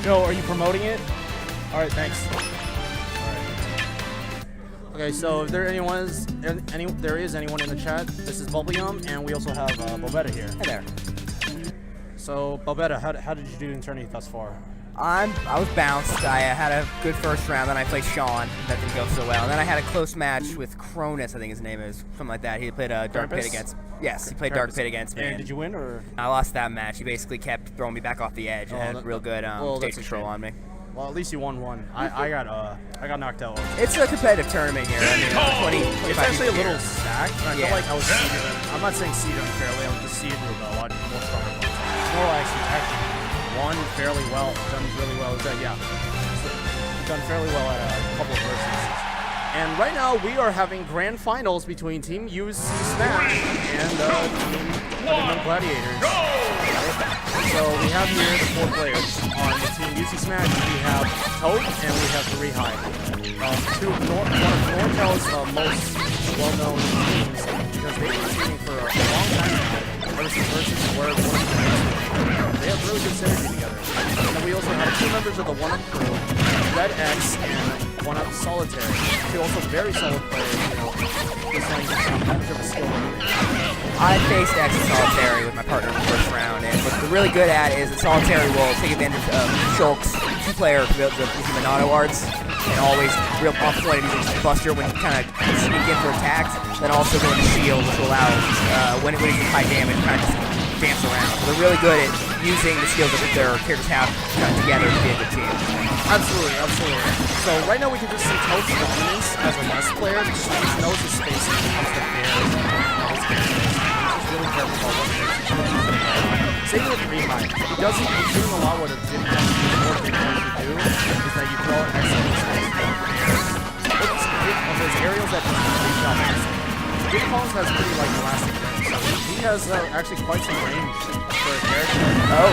Joe, are you promoting it? All right, thanks. Okay, so if there is anyone in the chat, this is Bubblegum, and we also have Bobetta here. Hey there. So, Bobetta, how did you do in tourney thus far? I was bounced. I had a good first round, then I played Sean. That didn't go so well. And then I had a close match with Cronus, I think his name is, something like that. He played a Dark Pit against. Yes, he played Dark Pit against me. And did you win, or? I lost that match. He basically kept throwing me back off the edge and had real good stage control on me. Well, at least you won one. I got knocked out. It's a competitive tournament here. I mean, it's actually a little stacked. I feel like I was seeded. I'm not saying seeded unfairly. I was just seeded with a lot more stronger ones. No, actually won fairly well. Done really well. Done fairly well at a couple of verses. And right now we are having grand finals between Team UC Smash and Team Gladiators. So we have here the 4 players on the Team UC Smash. We have Toad and we have Rehide. One of Nortel's most well-known teams because they've been teaming for a long time now. Ever since Versus were one of the they have really good synergy together. And then we also have 2 members of the 1-Up crew, Red X and 1-Up Solitary. 2 also very solid players, just like a bit of a skill. I faced X and Solitary with my partner in the first round, and what they're really good at is that Solitary will take advantage of Shulk's 2-player Minato arts, and always real opportunity to use Buster when you kind of sneak in for attacks, then also go into Shield, which will allow, when he's in high damage, kind of just dance around. So they're really good at using the skills that their characters have kind of together to be a good team. Absolutely, absolutely. So right now we can just see Toad's dominance as a less player. He just knows his space when it comes to fair. He's just really careful about what he makes. Same with Rehide. He's doing a lot what a Diddy should do, is that you throw an excellent space for fair. On those aerials that reach out excellent. Diddy has pretty elastic range, so he has actually quite some range for a character. Oh.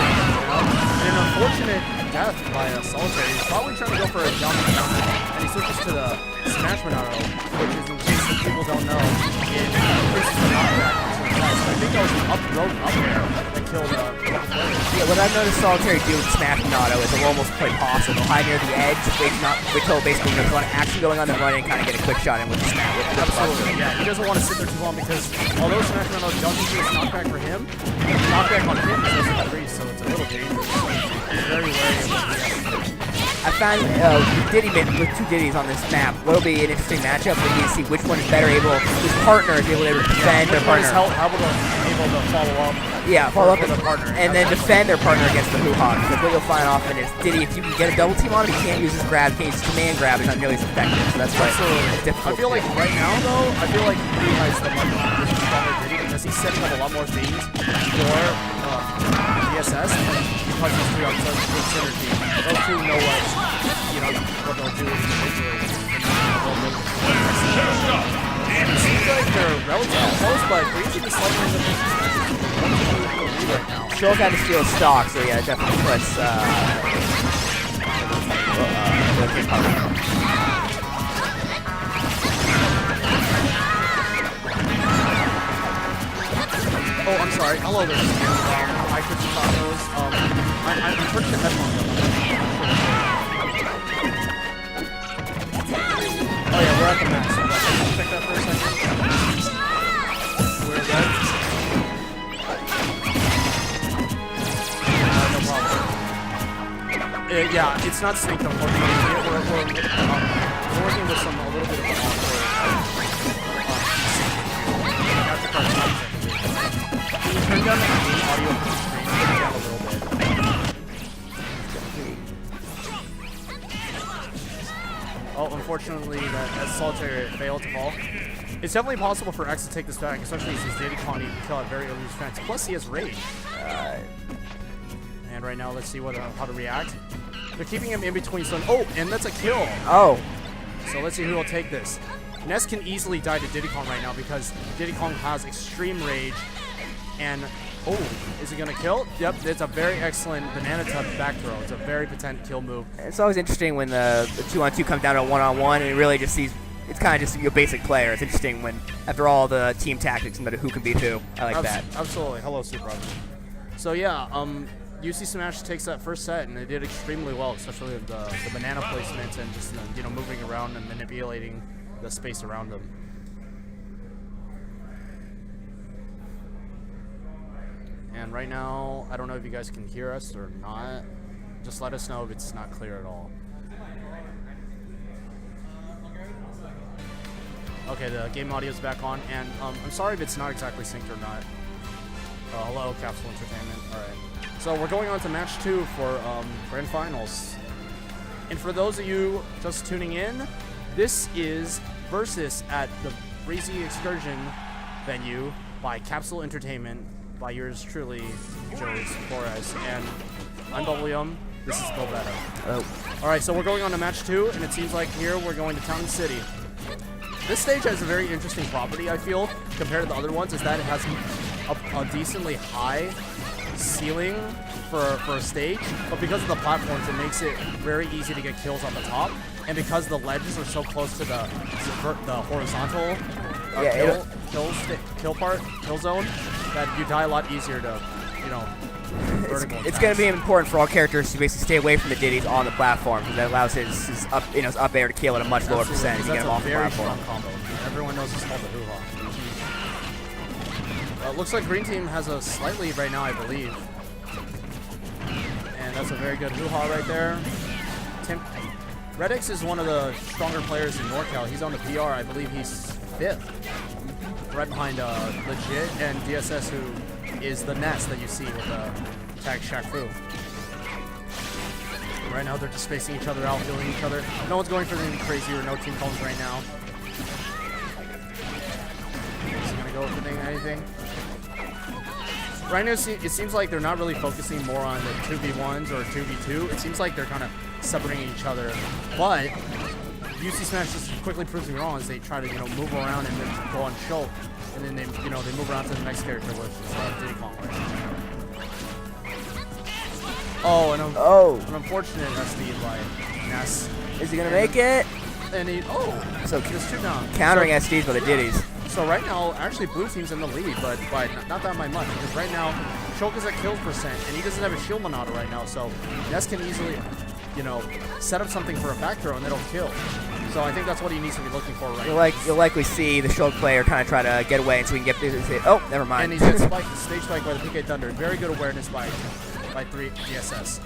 And an unfortunate death by a Solitary. He's probably trying to go for a jump and he switches to the Smash Minato, which is, in case people don't know, it increases the knockback. I think that was an up there that killed a couple players. Yeah, what I've noticed Solitary do with Smash Minato is it'll almost play possum. They'll hide near the edge, until basically there's a lot of action going on, then run in and kind of get a quick shot in with the Smash. Absolutely, yeah. He doesn't want to sit there too long because although Smash Minato doesn't do his knockback for him, knockback on him is also increased, so it's a little dangerous. He's very wary of what I found with 2 Diddies on this map, what'll be an interesting matchup when you see which one is better able, whose partner is able to defend their partner. Able to follow up. Yeah, follow up with their partner. And then defend their partner against the hoo-ha. Because what you'll find often is Diddy, if you can get a double team on him, he can't use his grab, he can't use his command grab, he's not nearly as effective. So that's why it's difficult. I feel like right now, though, he has the much stronger Diddy because he's setting up a lot more things for DSS because he's 3 on such good synergy. Those 2 know what they'll do individually. It seems like they're relatively close, but Breezy is slightly in the lead right now. Shulk had to steal stock, so yeah, it definitely puts Oh, I'm sorry. Hello there. I could talk those. I'm turning the headphones up. Oh yeah, we're at the max. Check that for a second. We're good. No problem. Yeah, it's not synced unfortunately. We're working with a little bit of an awkward Can you turn down the audio for the screen? Turn it down a little bit. Oh, unfortunately, that Solitary failed to fall. It's definitely possible for X to take this back, especially since Diddy can't even kill at very early defense. Plus, he has rage. And right now, let's see how to react. They're keeping him in between. Oh, and that's a kill. Oh. So let's see who will take this. Ness can easily die to Diddy Kong right now because Diddy Kong has extreme rage. And, oh, is it going to kill? Yep, it's a very excellent banana tub back throw. It's a very potent kill move. It's always interesting when the 2-on-2 comes down to a 1-on-1 and it really just sees, it's kind of just your basic player. It's interesting when, after all the team tactics, no matter who can beat who. I like that. Absolutely. Hello, Super Robin. So, yeah, UC Sm4sh takes that first set, and they did extremely well, especially the banana placement and just moving around and manipulating the space around them. And right now, I don't know if you guys can hear us or not. Just let us know if it's not clear at all. Okay, the game audio is back on, and I'm sorry if it's not exactly synced or not. Hello, Capsule Entertainment. All right. So we're going on to match 2 for Grand Finals. And for those of you just tuning in, this is Versus at the Breezy Excursion venue by Capsule Entertainment by yours truly, Joey Sm4sh. And I'm William. This is Bill Beto. Oh. All right, so we're going on to match 2, and it seems like here we're going to Town City. This stage has a very interesting property, I feel, compared to the other ones, is that it has a decently high ceiling for a stage, but because of the platforms, it makes it very easy to get kills on the top, and because the ledges are so close to the horizontal kill zone, that you die a lot easier to, vertical It's going to be important for all characters to basically stay away from the ditties on the platform, because that allows his up air to kill at a much lower percentage. You get him off the platform. Combo. Everyone knows it's called the hoo-ha. It looks like Green Team has a slight lead right now, I believe. And that's a very good hoo-ha right there. Redix is one of the stronger players in NorCal. He's on the PR. I believe he's 5th. Right behind Legit and DSS, who is the Nest that you see with tag Shaq Fu. Right now they're just spacing each other out, healing each other. No one's going for anything crazy or no team calls right now. Is he gonna go for anything? Right now it seems like they're not really focusing more on the 2v1s or 2v2. It seems like they're kind of separating each other. But UC Sm4sh just quickly proves me wrong as they try to move around and then go on Shulk, and then they they move around to the next character, which is Diddy Kong. Oh, an unfortunate SD by Ness. Is he gonna make it? And so just 2 down. Countering SDs by the ditties. So right now, actually, blue team's in the lead, but by not that by much, because right now, Shulk is at kill percent, and he doesn't have a shield Monado right now, so Ness can easily, set up something for a back throw, and it'll kill. So I think that's what he needs to be looking for right now. You'll likely see the Shulk player kind of try to get away, so we can get this. Oh, never mind. And he's got spiked, stage spike by the PK Thunder. Very good awareness by 3 DSS.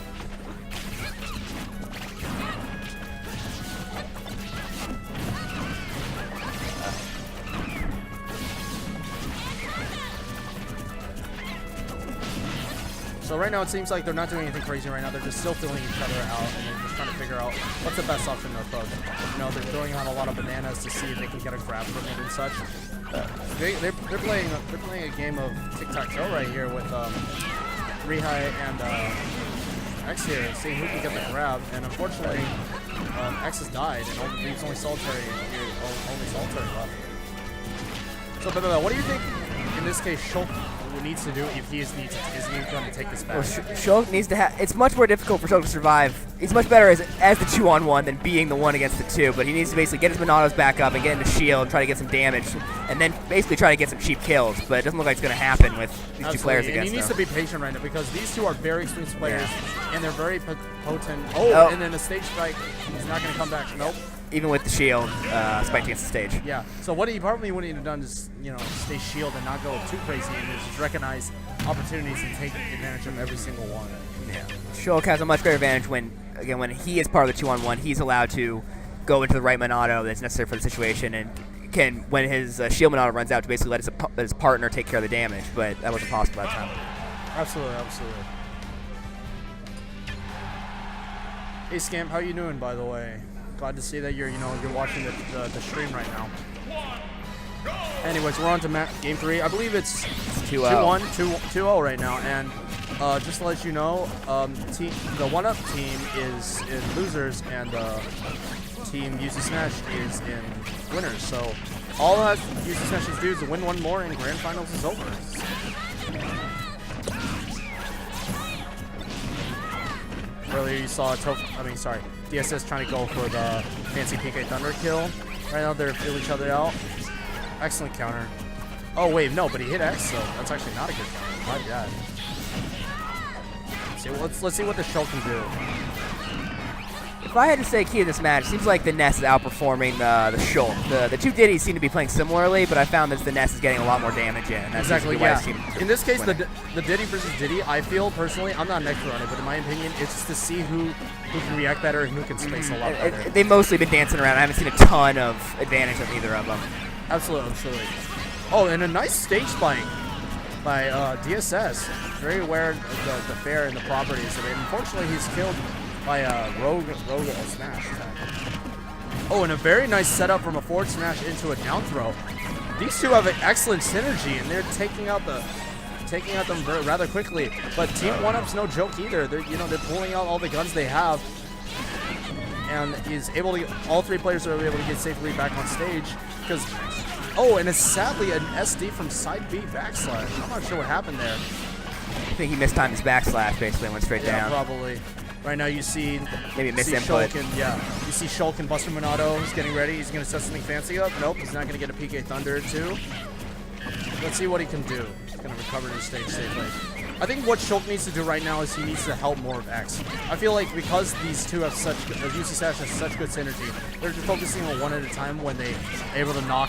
So right now it seems like they're not doing anything crazy right now. They're just still filling each other out, and they're just trying to figure out what's the best option to approach. They're throwing out a lot of bananas to see if they can get a grab from it and such. They're playing a game of tic-tac-toe right here with Rehai and X here, seeing who can get the grab. And unfortunately, X has died, and leaves only solitary left. So, what do you think in this case Shulk needs to do if he is going to take this back? Well, Shulk needs to have. It's much more difficult for Shulk to survive. He's much better as the 2-on-1 than being the 1 against the 2. But he needs to basically get his Monados back up and get into shield and try to get some damage, and then basically try to get some cheap kills. But it doesn't look like it's going to happen with these two players against him. And he needs to be patient right now because these two are very experienced players and they're very potent. Oh, and then the stage strike is not going to come back. Nope. Even with the shield, spiked against the stage. Yeah. So what he probably wouldn't have done is, stay shield and not go too crazy and just recognize opportunities and take advantage of every single one. Yeah. Shulk has a much greater advantage when he is part of the 2-on-1. He's allowed to go into the right Monado that's necessary for the situation, and can, when his shield Monado runs out, to basically let his partner take care of the damage. But that wasn't possible at that time. Absolutely, absolutely. Hey Scamp, how you doing, by the way? Glad to see that you're watching the stream right now. Anyways, we're on to game 3. I believe it's 2-1, 2-0 right now. And just to let you know, the 1-up team is in losers, and team UC Sm4sh is in winners. So all that UC Sm4sh needs to do is win one more, and Grand Finals is over. Earlier you saw DSS trying to go for the fancy PK Thunder kill. Right now they're feeling each other out. Excellent counter. Oh wait, no, but he hit X, so that's actually not a good counter. My bad. Let's see what the Shulk can do. If I had to say key to this match, it seems like the Ness is outperforming the Shulk. The two Diddies seem to be playing similarly, but I found that the Ness is getting a lot more damage in. And that's Exactly, why yeah. In this case, the Diddy versus Diddy, I feel personally, I'm not an expert on it, but in my opinion, it's just to see who can react better and who can space a lot better. They've mostly been dancing around. I haven't seen a ton of advantage of either of them. Absolutely. Oh, and a nice stage spike by DSS. Very aware of the fair and the properties of it. Unfortunately, he's killed by a rogue smash attack. Oh, and a very nice setup from a forward smash into a down throw. These two have an excellent synergy, and they're taking out them rather quickly. But Team 1UP's no joke either. They're pulling out all the guns they have, and all three players are able to get safely back on stage. And it's sadly an SD from side B backslash. I'm not sure what happened there. I think he mistimed his backslash, basically went straight down. Probably. Right now you see maybe misinput. You see Shulk and Buster Monado. He's getting ready. He's going to set something fancy up. Nope, he's not going to get a PK Thunder too. Let's see what he can do. He's going to recover the stage safely. I think what Shulk needs to do right now is he needs to help more of X. I feel like because these two have UC Sash has such good synergy, they're just focusing on one at a time when they're able to knock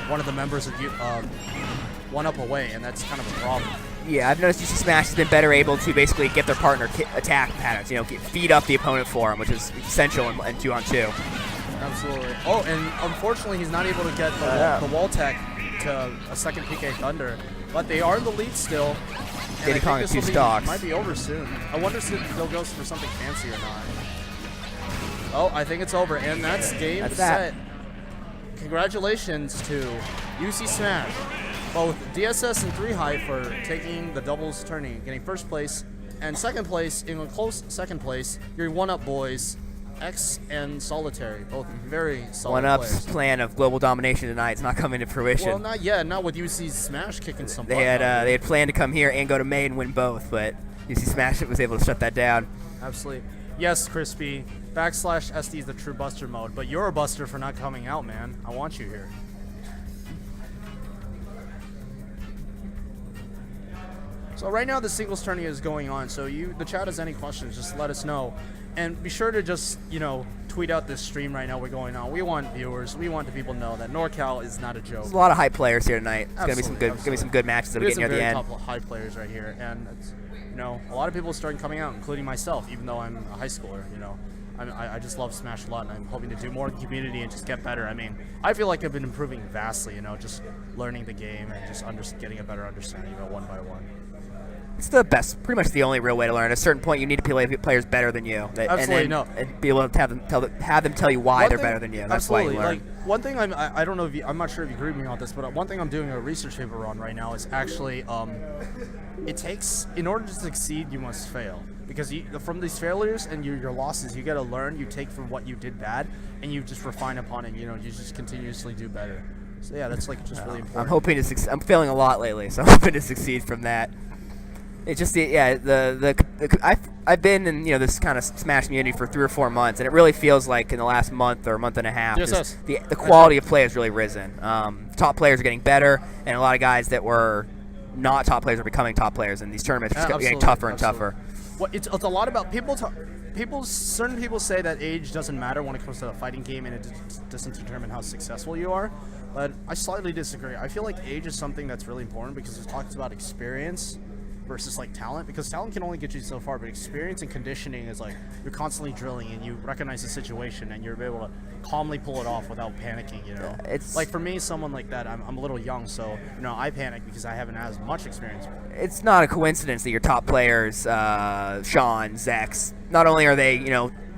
one of the members of 1UP away, and that's kind of a problem. Yeah, I've noticed UC Smash has been better able to basically get their partner attack patterns, feed up the opponent for him, which is essential in 2-on-2. Absolutely. Oh, and unfortunately he's not able to get the wall tech to a second PK Thunder, but they are in the lead still. Diddy Kong at 2 stocks. Might be over soon. I wonder if they'll go for something fancy or not. Oh, I think it's over, and that's game set. Congratulations to UC Smash, both DSS and 3-High for taking the doubles tourney, getting first place, and second place, in a close second place, your 1UP boys, X and Solitary, both very solid 1UP's players. plan of global domination tonight is not coming to fruition. Well, not yet. Not with UC Smash kicking some butt. They had planned to come here and go to May and win both, but UC Smash was able to shut that down. Absolutely. Yes, Crispy. /SD is the true Buster mode, but you're a Buster for not coming out, man. I want you here. So right now the singles tourney is going on, so the chat has any questions, just let us know. And be sure to just, tweet out this stream right now we're going on. We want viewers. We want the people to know that NorCal is not a joke. There's a lot of high players here tonight. It's gonna be some good matches that we get near the end. There's some very top high players right here, and it's, a lot of people are starting coming out, including myself, even though I'm a high schooler. I just love Smash a lot, and I'm hoping to do more in the community and just get better. I mean, I feel like I've been improving vastly, just learning the game and just getting a better understanding of it one by one. It's the best, pretty much the only real way to learn. At a certain point, you need to play players better than you. Absolutely, and be able to have them tell you why they're better than you. That's why you learn. Like, one thing I don't know if I'm not sure if you agree with me on this, but one thing I'm doing a research paper on right now is actually it takes, in order to succeed, you must fail. Because from these failures and your losses, you got to learn. You take from what you did bad, and you just refine upon it. You just continuously do better. So yeah, that's just really important. I'm hoping to succeed. I'm failing a lot lately, so I'm hoping to succeed from that. It's just I've been in this kind of Smash community for 3 or 4 months, and it really feels like in the last month or month and a half, the quality of play has really risen. Top players are getting better, and a lot of guys that were not top players are becoming top players, and these tournaments are getting tougher and tougher. Well, it's a lot about people. Certain people say that age doesn't matter when it comes to a fighting game, and it doesn't determine how successful you are. But I slightly disagree. I feel like age is something that's really important because it talks about experience versus talent, because talent can only get you so far, but experience and conditioning is you're constantly drilling and you recognize the situation and you're able to calmly pull it off without panicking. It's for me, someone like that, I'm a little young, so I panic because I haven't as much experience. It's not a coincidence that your top players, Sean, Zex, not only are they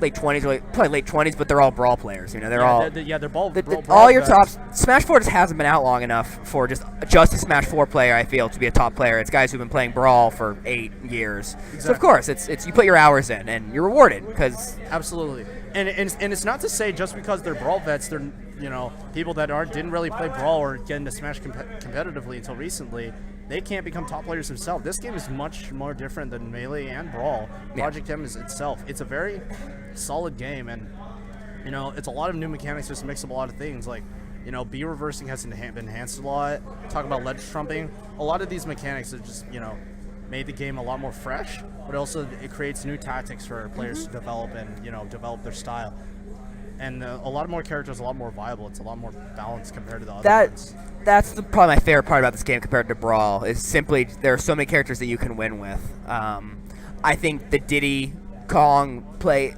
late 20s, probably late 20s, but they're all brawl players. They're all brawl all your tops. Smash 4 just hasn't been out long enough for just a Smash 4 player, I feel, to be a top player. It's guys who've been playing brawl for 8 years. Exactly. So of course, it's you put your hours in and you're rewarded because absolutely. And it's not to say just because they're brawl vets, they're people that didn't really play brawl or get into Smash competitively until recently, they can't become top players themselves. This game is much more different than Melee and Brawl. Project M is itself. It's a very solid game, and it's a lot of new mechanics, just mix up a lot of things. B reversing has been enhanced a lot. Talk about ledge trumping. A lot of these mechanics are just made the game a lot more fresh, but also it creates new tactics for players to develop and develop their style. And a lot more characters, a lot more viable. It's a lot more balanced compared to the other ones. That's probably my favorite part about this game compared to Brawl. Is simply there are so many characters that you can win with. I think the Diddy Kong play,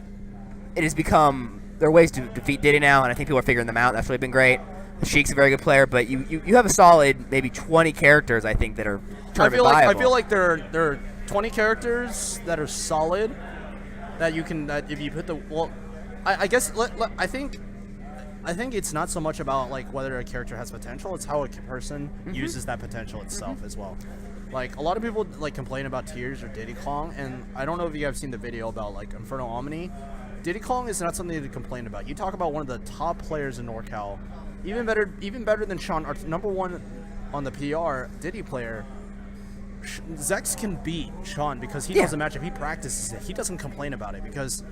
it has become, there are ways to defeat Diddy now, and I think people are figuring them out. That's really been great. Sheik's a very good player, but you have a solid maybe 20 characters, I think, that are tournament viable. I feel like there are 20 characters that are solid that you can, that if you put the, well, I guess I think it's not so much about like whether a character has potential, it's how a person uses that potential itself as well. Like a lot of people like complain about Tears or Diddy Kong, and I don't know if you guys have seen the video about like Inferno Omni. Diddy Kong is not something to complain about. You talk about one of the top players in NorCal, even better than Sean, our number one on the PR Diddy player. Zex can beat Sean because he knows the matchup. He practices it. He doesn't complain about it because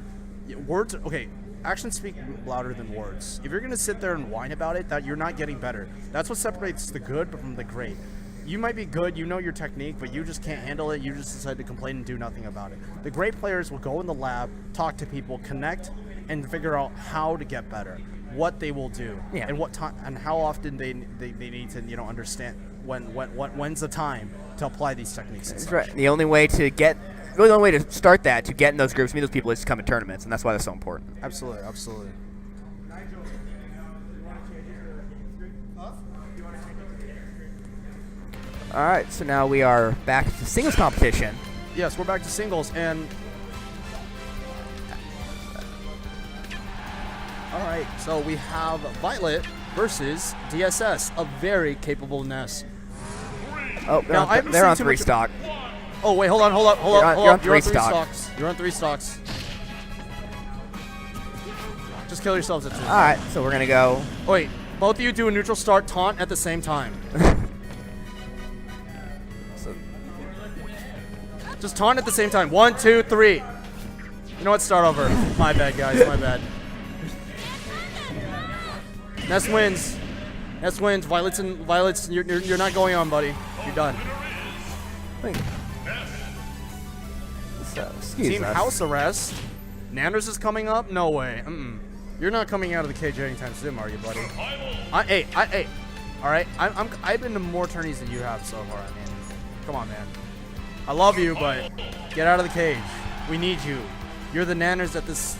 words. Okay, actions speak louder than words. If you're gonna sit there and whine about it, that you're not getting better. That's what separates the good from the great. You might be good, you know your technique, but you just can't handle it. You just decide to complain and do nothing about it. The great players will go in the lab, talk to people, connect, and figure out how to get better, what they will do, and what time, and how often they need to understand when's the time to apply these techniques. That's right. The only way to get, really the only way to start that, to get in those groups, meet those people, is to come to tournaments, and that's why they're so important. Absolutely, absolutely. All right, so now we are back to singles competition. Yes, we're back to singles, and all right, so we have Violet versus DSS, a very capable Ness. Oh, they're on 3 stock. Oh wait, hold on. You're on 3 stocks. You're on 3 stocks. Just kill yourselves at 2. All right, so we're gonna go. Oh, wait, both of you do a neutral start taunt at the same time. Just taunt at the same time. 1, 2, 3. You know what? Start over. My bad, guys. My bad. Ness wins. Ness wins. Violet's. You're not going on, buddy. You're done. Wait. So, excuse Team us. House Arrest. Nanners is coming up. No way. You're not coming out of the cage anytime soon, are you, buddy? Hey. All right. I've been to more tourneys than you have so far. I mean, come on, man. I love you, but get out of the cage. We need you. You're the Nanners that this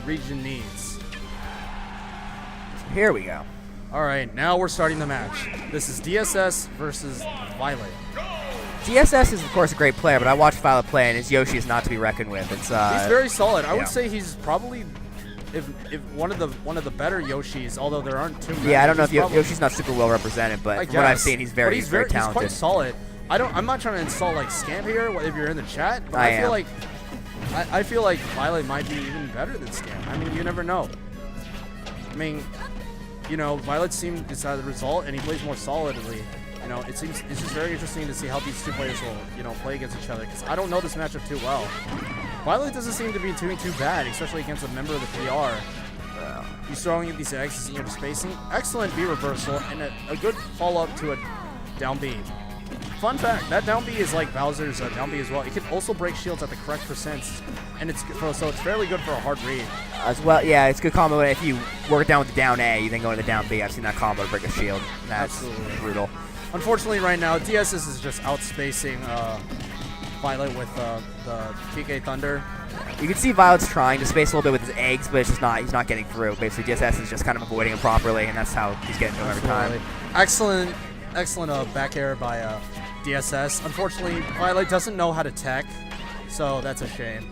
region needs. Here we go. All right, now we're starting the match. This is DSS versus Violet. DSS is, of course, a great player, but I watched Violet play, and his Yoshi is not to be reckoned with. It's he's very solid. I would say he's probably if one of the better Yoshis, although there aren't too many. Yeah, I don't know if Yoshi's not super well represented, but from what I've seen, he's very talented. He's quite solid. I'm not trying to insult like Scamp here if you're in the chat, but I feel like Violet might be even better than Scamp. I mean, you never know. I mean, Violet seemed to decide the result, and he plays more solidly. It's just very interesting to see how these two players will play against each other, because I don't know this matchup too well. Violet doesn't seem to be doing too bad, especially against a member of the PR. He's throwing these X's into spacing. Excellent B reversal and a good follow up to a down B. Fun fact, that down B is like Bowser's down B as well. It can also break shields at the correct percents, and so it's fairly good for a hard read. As well, yeah, it's a good combo. If you work it down with the down A, you then go into the down B. I've seen that combo to break a shield. That's absolutely brutal. Unfortunately, right now, DSS is just outspacing Violet with the PK Thunder. You can see Violet's trying to space a little bit with his eggs, but it's just not. He's not getting through. Basically, DSS is just kind of avoiding him properly, and that's how he's getting to him every time. Excellent back air by DSS. Unfortunately, Violet doesn't know how to tech, so that's a shame.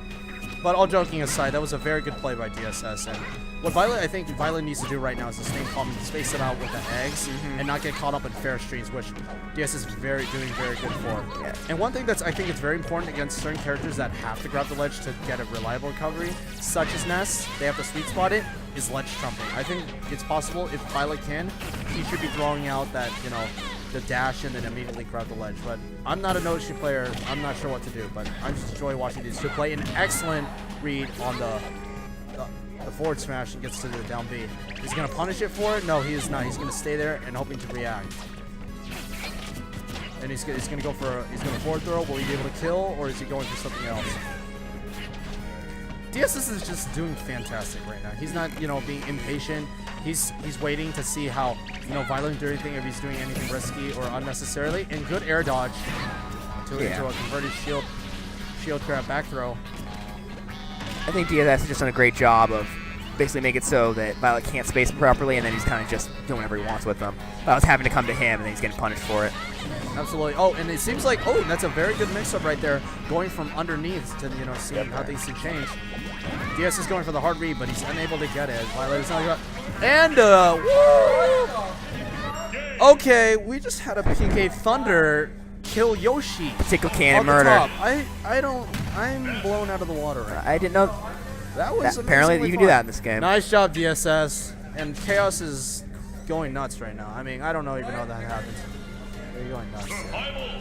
But all joking aside, that was a very good play by DSS. And what I think Violet needs to do right now is to stay calm and space it out with the eggs and not get caught up in fair streams, which DSS is doing very good for. Yeah. And one thing I think it's very important against certain characters that have to grab the ledge to get a reliable recovery, such as Ness, they have to sweet spot it, is ledge trumping. I think it's possible if Violet can, he should be throwing out that, the dash and then immediately grab the ledge. But I'm not a Noshi player. I'm not sure what to do, but I just enjoy watching these two play. An excellent read on the forward smash and gets to the down B. Is he going to punish it for it? No, he is not. He's going to stay there and hoping to react. And he's going to go for he's going to forward throw. Will he be able to kill, or is he going for something else? DSS is just doing fantastic right now. He's not, being impatient. He's waiting to see how, Violet do anything, if he's doing anything risky or unnecessarily. And good air dodge into a converted shield grab back throw. I think DSS has just done a great job of basically make it so that Violet can't space him properly, and then he's kind of just doing whatever he wants with them. Violet's having to come to him, and then he's getting punished for it. Absolutely. Oh, and it seems like, that's a very good mix-up right there, going from underneath to, seeing how things can change. DS is going for the hard read, but he's unable to get it. Violet is not and, woo! Okay, we just had a PK Thunder kill Yoshi. Tickle cannon murder. I'm blown out of the water right now. I didn't know. That was apparently you can do that in this game. Nice job, DSS. And Chaos is going nuts right now. I mean, I don't even know that happens. They're going nuts. Yeah.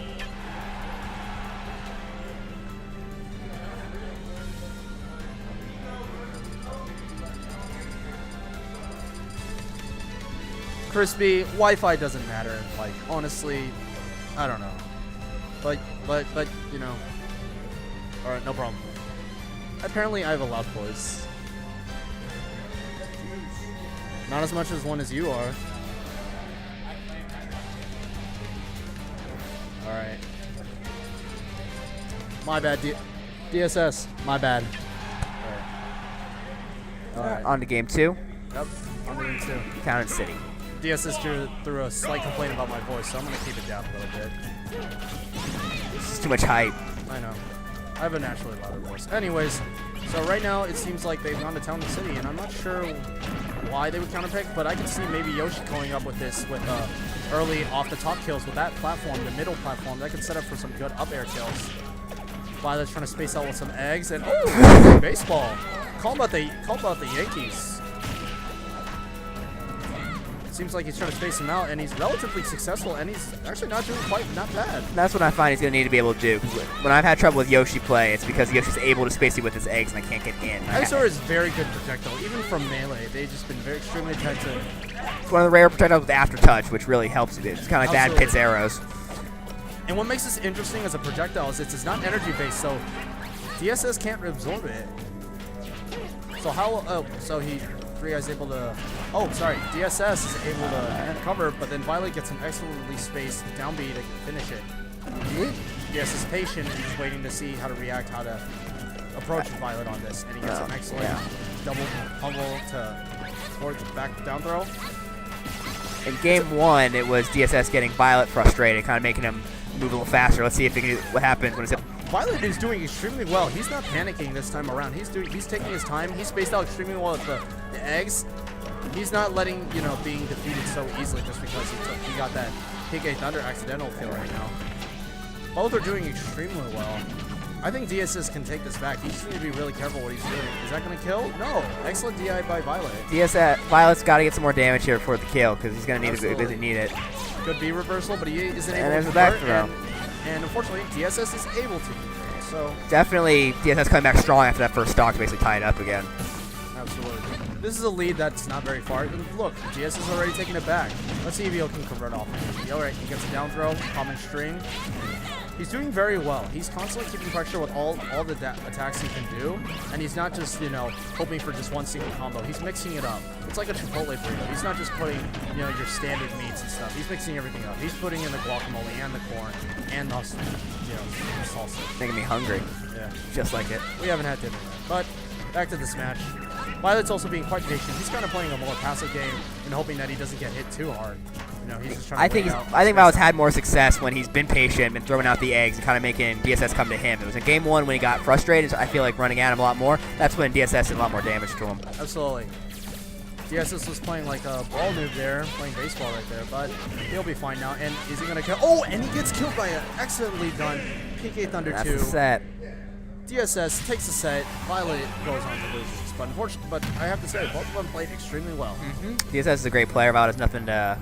Crispy, Wi-Fi doesn't matter. Like, honestly, I don't know. But all right, no problem. Apparently, I have a loud voice. Not as much as one as you are. All right. My bad, DSS. My bad. All right. On to game 2. Yep. On to game 2. Town and City. DSS threw a slight complaint about my voice, so I'm gonna keep it down a little bit. This is too much hype. I know. I have a naturally louder voice. Anyways, so right now it seems like they've gone to Town and City, and I'm not sure why they would counterpick, but I can see maybe Yoshi going up with this with early off the top kills with that platform, the middle platform. That could set up for some good up air kills. Violet's trying to space out with some eggs, and baseball. Call about the Yankees. Seems like he's trying to space him out, and he's relatively successful, and he's actually not bad. That's what I find he's going to need to be able to do. When I've had trouble with Yoshi play, it's because Yoshi's able to space you with his eggs, and I can't get in. Satur is very good projectile, even from melee. They've just been extremely effective. It's one of the rare projectiles with aftertouch, which really helps you. It's kind of like Bad Pit's arrows. And what makes this interesting as a projectile is it's not energy-based, so DSS can't absorb it. So how? So he. 3 is able to. DSS is able to cover, but then Violet gets an excellently spaced down B to finish it. DS is patient and he's waiting to see how to react, how to approach Violet on this, and he gets an excellent double humble to forward back down throw. In game 1, it was DSS getting Violet frustrated, kind of making him move a little faster. Let's see if what happens when it's. Violet is doing extremely well. He's not panicking this time around. He's taking his time. He's spaced out extremely well with the eggs. He's not letting, being defeated so easily just because he got that PK Thunder accidental kill right now. Both are doing extremely well. I think DSS can take this back. He just needs to be really careful what he's doing. Is that going to kill? No. Excellent DI by Violet. Violet's got to get some more damage here for the kill because he's going to need it. Good B reversal, but he isn't able to. And there's a back throw. And unfortunately, DSS is able to. So definitely, DSS coming back strong after that first stock to basically tie it up again. Absolutely. This is a lead that's not very far. And look, DSS is already taking it back. Let's see if he can convert off. All right, he gets a down throw, common string. He's doing very well. He's constantly keeping pressure with all the attacks he can do, and he's not just hoping for just one single combo. He's mixing it up. It's like a Chipotle burrito. He's not just putting your standard meats and stuff. He's mixing everything up. He's putting in the guacamole and the corn and the salsa. Making me hungry. Yeah, just like it. We haven't had dinner yet, but back to this match. Violet's also being quite patient. He's kind of playing a more passive game and hoping that he doesn't get hit too hard. He's just trying to I think Violet's had more success when he's been patient and throwing out the eggs and kind of making DSS come to him. It was in game 1 when he got frustrated, so I feel like running at him a lot more. That's when DSS did a lot more damage to him. Absolutely. DSS was playing like a ball noob there, playing baseball right there, but he'll be fine now. And is he going to kill? Oh, and he gets killed by an excellently done PK Thunder 2. That's the set. DSS takes the set. Violet goes on to lose. But unfortunately, I have to say, both of them played extremely well. DSS is a great player. Violet has nothing to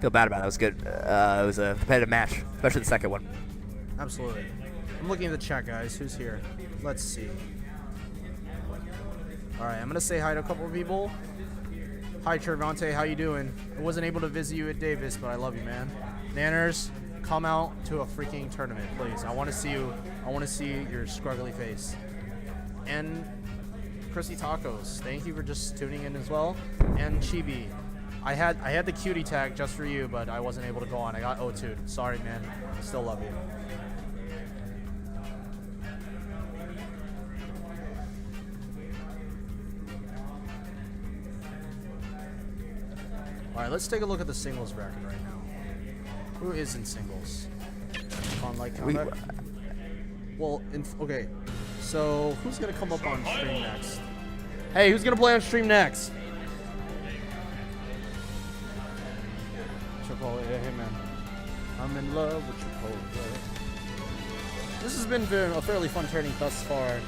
feel bad about it. It was good. It was a competitive match, especially the second one. Absolutely. I'm looking at the chat, guys. Who's here? Let's see. All right, I'm gonna say hi to a couple of people. Hi, Trevante. How you doing? I wasn't able to visit you at Davis, but I love you, man. Nanners, come out to a freaking tournament, please. I want to see you. I want to see your scruggly face. And Chrissy Tacos, thank you for just tuning in as well. And Chibi, I had the cutie tag just for you, but I wasn't able to go on. I got O2'd. Sorry, man. I still love you. All right, let's take a look at the singles bracket right now. Who is in singles? On combat? Well, okay. So who's gonna come up on stream next? Hey, who's gonna play on stream next? Chipotle, hey man, I'm in love with Chipotle. This has been a fairly fun training thus far, and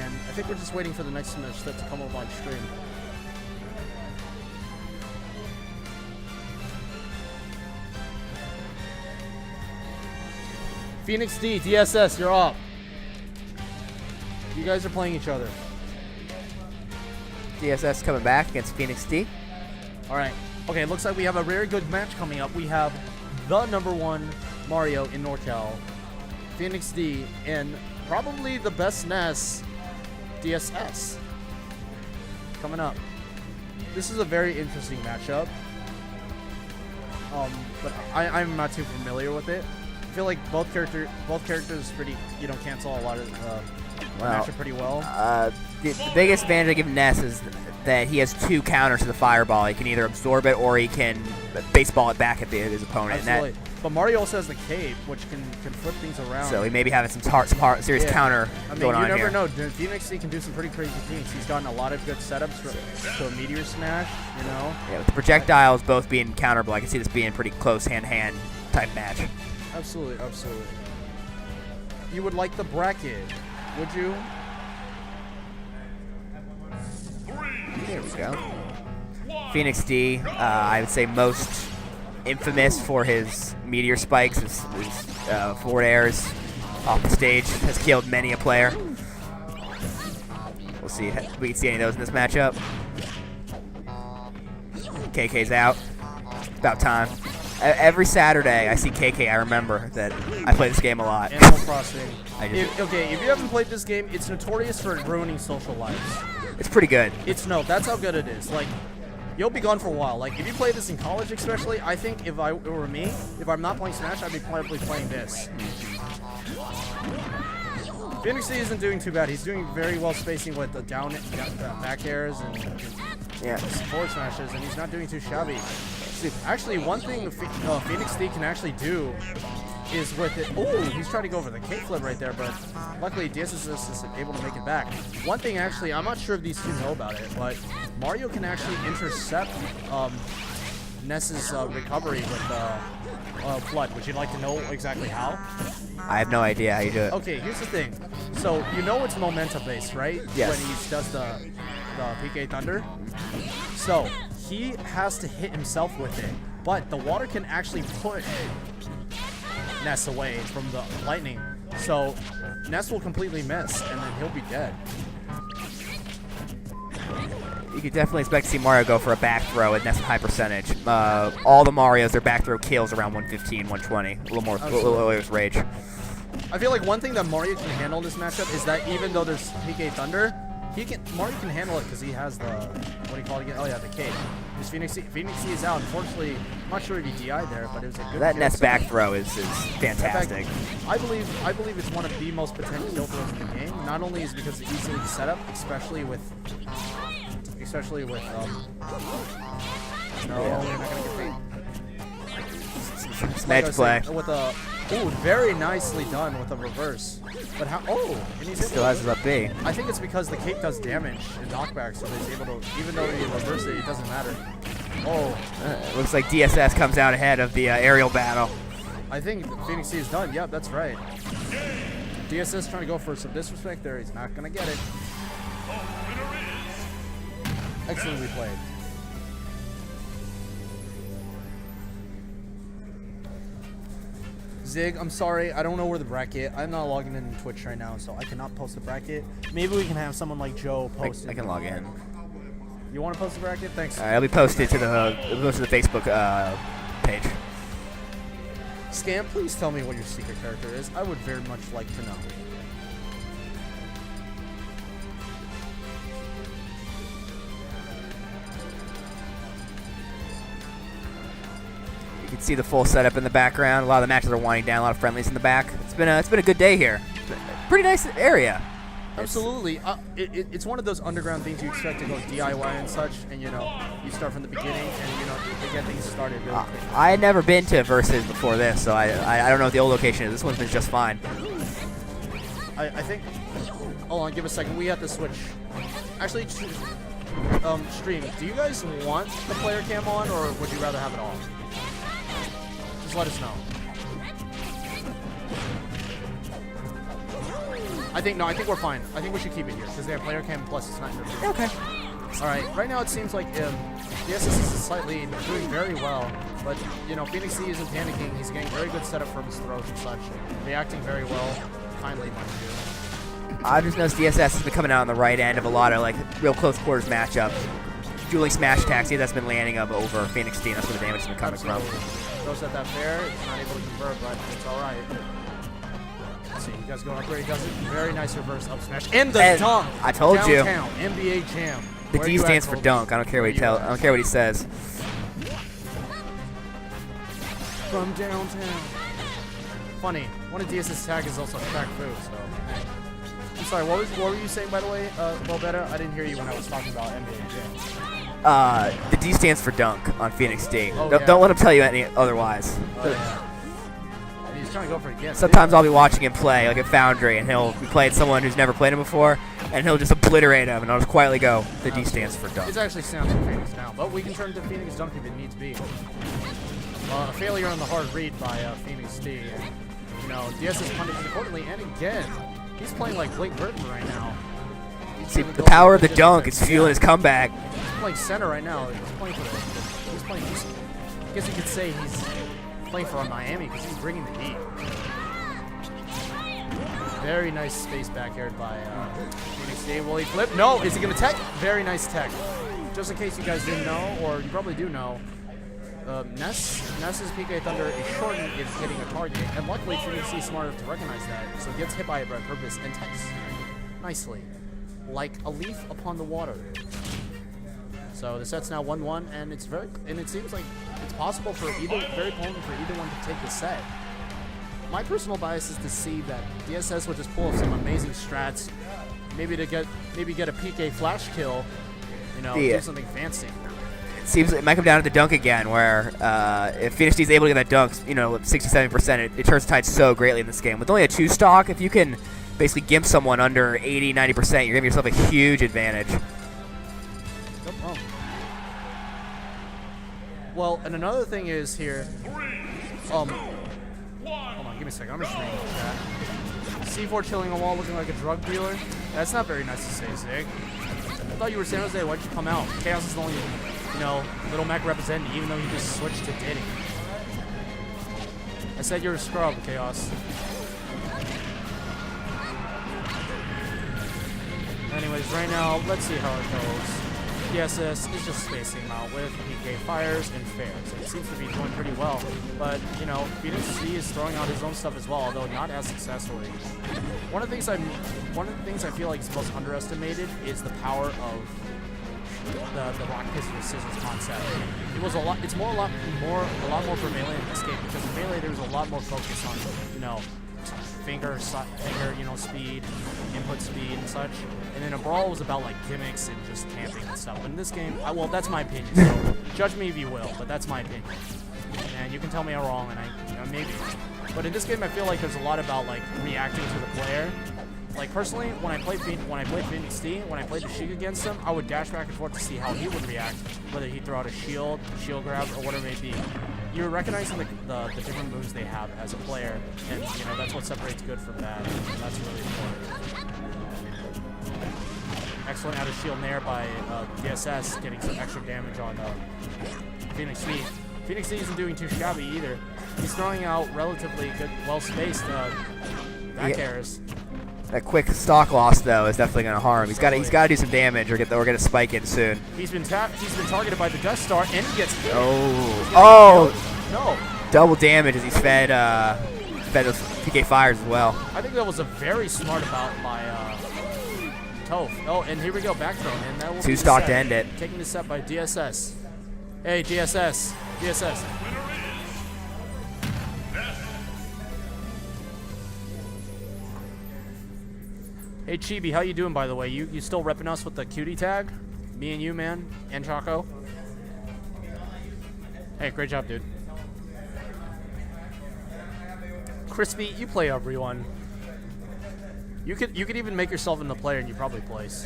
I think we're just waiting for the next Sm4sh to come up on stream. Phoenix D, DSS, you're up. You guys are playing each other. DSS coming back against Phoenix D. All right. Okay, it looks like we have a very good match coming up. We have the #1 Mario in NorCal, Phoenix D, and probably the best NES, DSS, coming up. This is a very interesting matchup. But I'm not too familiar with it. I feel like both characters pretty, cancel a lot of matchup pretty well. The biggest advantage I give Ness is that he has 2 counters to the fireball. He can either absorb it or he can baseball it back at his opponent. Absolutely. But Mario also has the cape, which can flip things around. So he may be having some serious counter going on here. You never know. Phoenix D can do some pretty crazy things. He's gotten a lot of good setups to a Meteor Smash, Yeah, with the projectiles both being counterable, I can see this being pretty close hand-to-hand type match. Absolutely, absolutely. You would like the bracket, would you? There we go. Phoenix D, I would say most infamous for his meteor spikes, his forward airs off the stage, has killed many a player. We'll see if we can see any of those in this matchup. KK's out. About time. Every Saturday I see KK, I remember that I play this game a lot. Animal Crossing. If you haven't played this game, it's notorious for ruining social lives. It's pretty good. That's how good it is. Like, you'll be gone for a while. Like, if you play this in college especially, I think if it were me, if I'm not playing Smash, I'd be probably playing this. Phoenix D isn't doing too bad. He's doing very well spacing with the back airs and forward smashes, and he's not doing too shabby. Actually, one thing Phoenix D can actually do is with it. Oh, he's trying to go over the kickflip right there, but luckily DSS is able to make it back. One thing, actually, I'm not sure if these two know about it, but Mario can actually intercept Ness's recovery with Flood. Would you like to know exactly how? I have no idea how you do it. Okay, here's the thing. So it's momentum based, right? Yes. When he does the PK Thunder. So he has to hit himself with it, but the water can actually push Ness away from the lightning. So Ness will completely miss, and then he'll be dead. You could definitely expect to see Mario go for a back throw at Ness high percentage. All the Marios, their back throw kills around 115, 120. A little earlier with Rage. I feel like one thing that Mario can handle in this matchup is that even though there's PK Thunder, Mario can handle it because he has the, what do you call it again? Oh yeah, the cape. Because Phoenix D is out. Unfortunately, I'm not sure if he DI'd there, but it was a good. That Ness back throw is fantastic. Fact, I believe it's one of the most potential kill throws in the game. Not only is it because it's easily set up, especially with. No, you're not gonna get beat. Smash play. With a, very nicely done with a reverse. But how? Oh, and he's still has his up B. I think it's because the cape does damage and knockback, so he's able to. Even though he reverse it doesn't matter. Oh. Looks like DSS comes out ahead of the aerial battle. I think Phoenix D is done. Yep, that's right. DSS trying to go for some disrespect there. He's not gonna get it. Excellently played. Zig, I'm sorry, I don't know where the bracket. I'm not logging in Twitch right now, so I cannot post the bracket. Maybe we can have someone like Joe post it. I can log in. You want to post the bracket? Thanks. It'll be posted to the Facebook page. Scam, please tell me what your secret character is. I would very much like to know. You can see the full setup in the background. A lot of the matches are winding down. A lot of friendlies in the back. It's been a good day here. Pretty nice area. Absolutely. It's one of those underground things you expect to go DIY and such, and you start from the beginning, and they get things started really quickly. I had never been to Versus before this, so I don't know what the old location is. This one's been just fine. I think. Hold on, give a second. We have to switch. Actually, stream. Do you guys want the player cam on, or would you rather have it off? Just let us know. I think we're fine. I think we should keep it here because they have player cam plus it's not interfering. Okay. All right. Right now it seems like DSS is slightly doing very well, but Phoenix C isn't panicking. He's getting very good setup from his throws and such, reacting very well, kindly, mind you. I just noticed DSS has been coming out on the right end of a lot of real close quarters matchups. Dueling smash attacks, that's been landing up over Phoenix D. That's where the damage has been coming from. Goes at that fair. He's not able to convert, but it's all right. Let's see, you guys going up where he does it. Very nice reverse up smash. And the dunk. I told you. Downtown, NBA Jam. The D stands for dunk. I don't care what he tells. I don't care what he says. From downtown. Funny. One of DS's tag is also track food. So, I'm sorry. What were you saying, by the way? Well, better. I didn't hear you when I was talking about NBA Jam. The D stands for dunk on Phoenix D. Oh, don't let him tell you any otherwise. Oh, yeah. He's trying to go for it again. Sometimes I'll be watching him play, like at Foundry, and he'll be playing someone who's never played him before, and he'll just obliterate him, and I'll just quietly go, the D stands for dunk. It actually sounds like Phoenix now, but we can turn to Phoenix dunk if it needs be. A failure on the hard read by Phoenix D. And, DS is punished accordingly, and again, he's playing like Blake Burton right now. See, the power of the dunk is fueling his comeback. He's playing center right now. He's playing I guess you could say he's playing for Miami because he's bringing the heat. Very nice space back aired by Phoenix D. Will he flip? No. Is he going to tech? Very nice tech. Just in case you guys didn't know, or you probably do know, Ness's PK Thunder is shortened if hitting a target, and luckily Phoenix D is smart enough to recognize that, so he gets hit by it by purpose and techs nicely, like a leaf upon the water. So the set's now 1-1, and it seems like it's possible for very potent for either one to take the set. My personal bias is to see that DSS would just pull off some amazing strats, maybe get a PK flash kill, do something fancy. It seems it might come down to the dunk again, where if Phoenix D is able to get that dunk, 67%, it turns the tide so greatly in this game. With only a 2 stock, if you can basically gimp someone under 80, 90%, you're giving yourself a huge advantage. Well, and another thing is here, hold on, give me a second, I'm just reading the chat. C4 chilling on wall looking like a drug dealer. That's not very nice to say, Zig. I thought you were San Jose, why'd you come out? Chaos is the only, Little Mac representing, even though you just switched to Diddy. I said you're a scrub, Chaos. Anyways, right now, let's see how it goes. DSS is just spacing him out with PK fires and fairs. It seems to be doing pretty well, but Phoenix D is throwing out his own stuff as well, although not as successfully. One of the things I feel like is most underestimated is the power of the rock paper scissors concept. It's a lot more for Melee in this game, because in Melee there's a lot more focus on finger, speed, input speed, and such. And then a Brawl was about gimmicks and just camping and stuff. But in this game, well, that's my opinion. So judge me if you will, but that's my opinion. And you can tell me I'm wrong, and maybe. But in this game, I feel like there's a lot about reacting to the player. Personally, when I played Phoenix D, when I played the Sheik against him, I would dash back and forth to see how he would react, whether he'd throw out a shield grab, or whatever it may be. You're recognizing the different moves they have as a player, and that's what separates good from bad. That's really important. Excellent out of shield nair by DSS, getting some extra damage on Phoenix D. Phoenix D isn't doing too shabby either. He's throwing out relatively good, well-spaced back airs. That quick stock loss though is definitely going to harm. He's got to do some damage or get a spike in soon. He's been targeted by the Death Star, and he gets hit. No. double damage as he's fed those PK fires as well. I think that was a very smart about by Toph. Oh, and here we go, back throw, and that will be Two the stock set. to end it. Taking the set by DSS. Hey, DSS. DSS. Hey, Chibi, how you doing, by the way? You still repping us with the cutie tag? Me and you, man, and Choco. Hey, great job, dude. Crispy, you play everyone. You could even make yourself in the player and you probably place.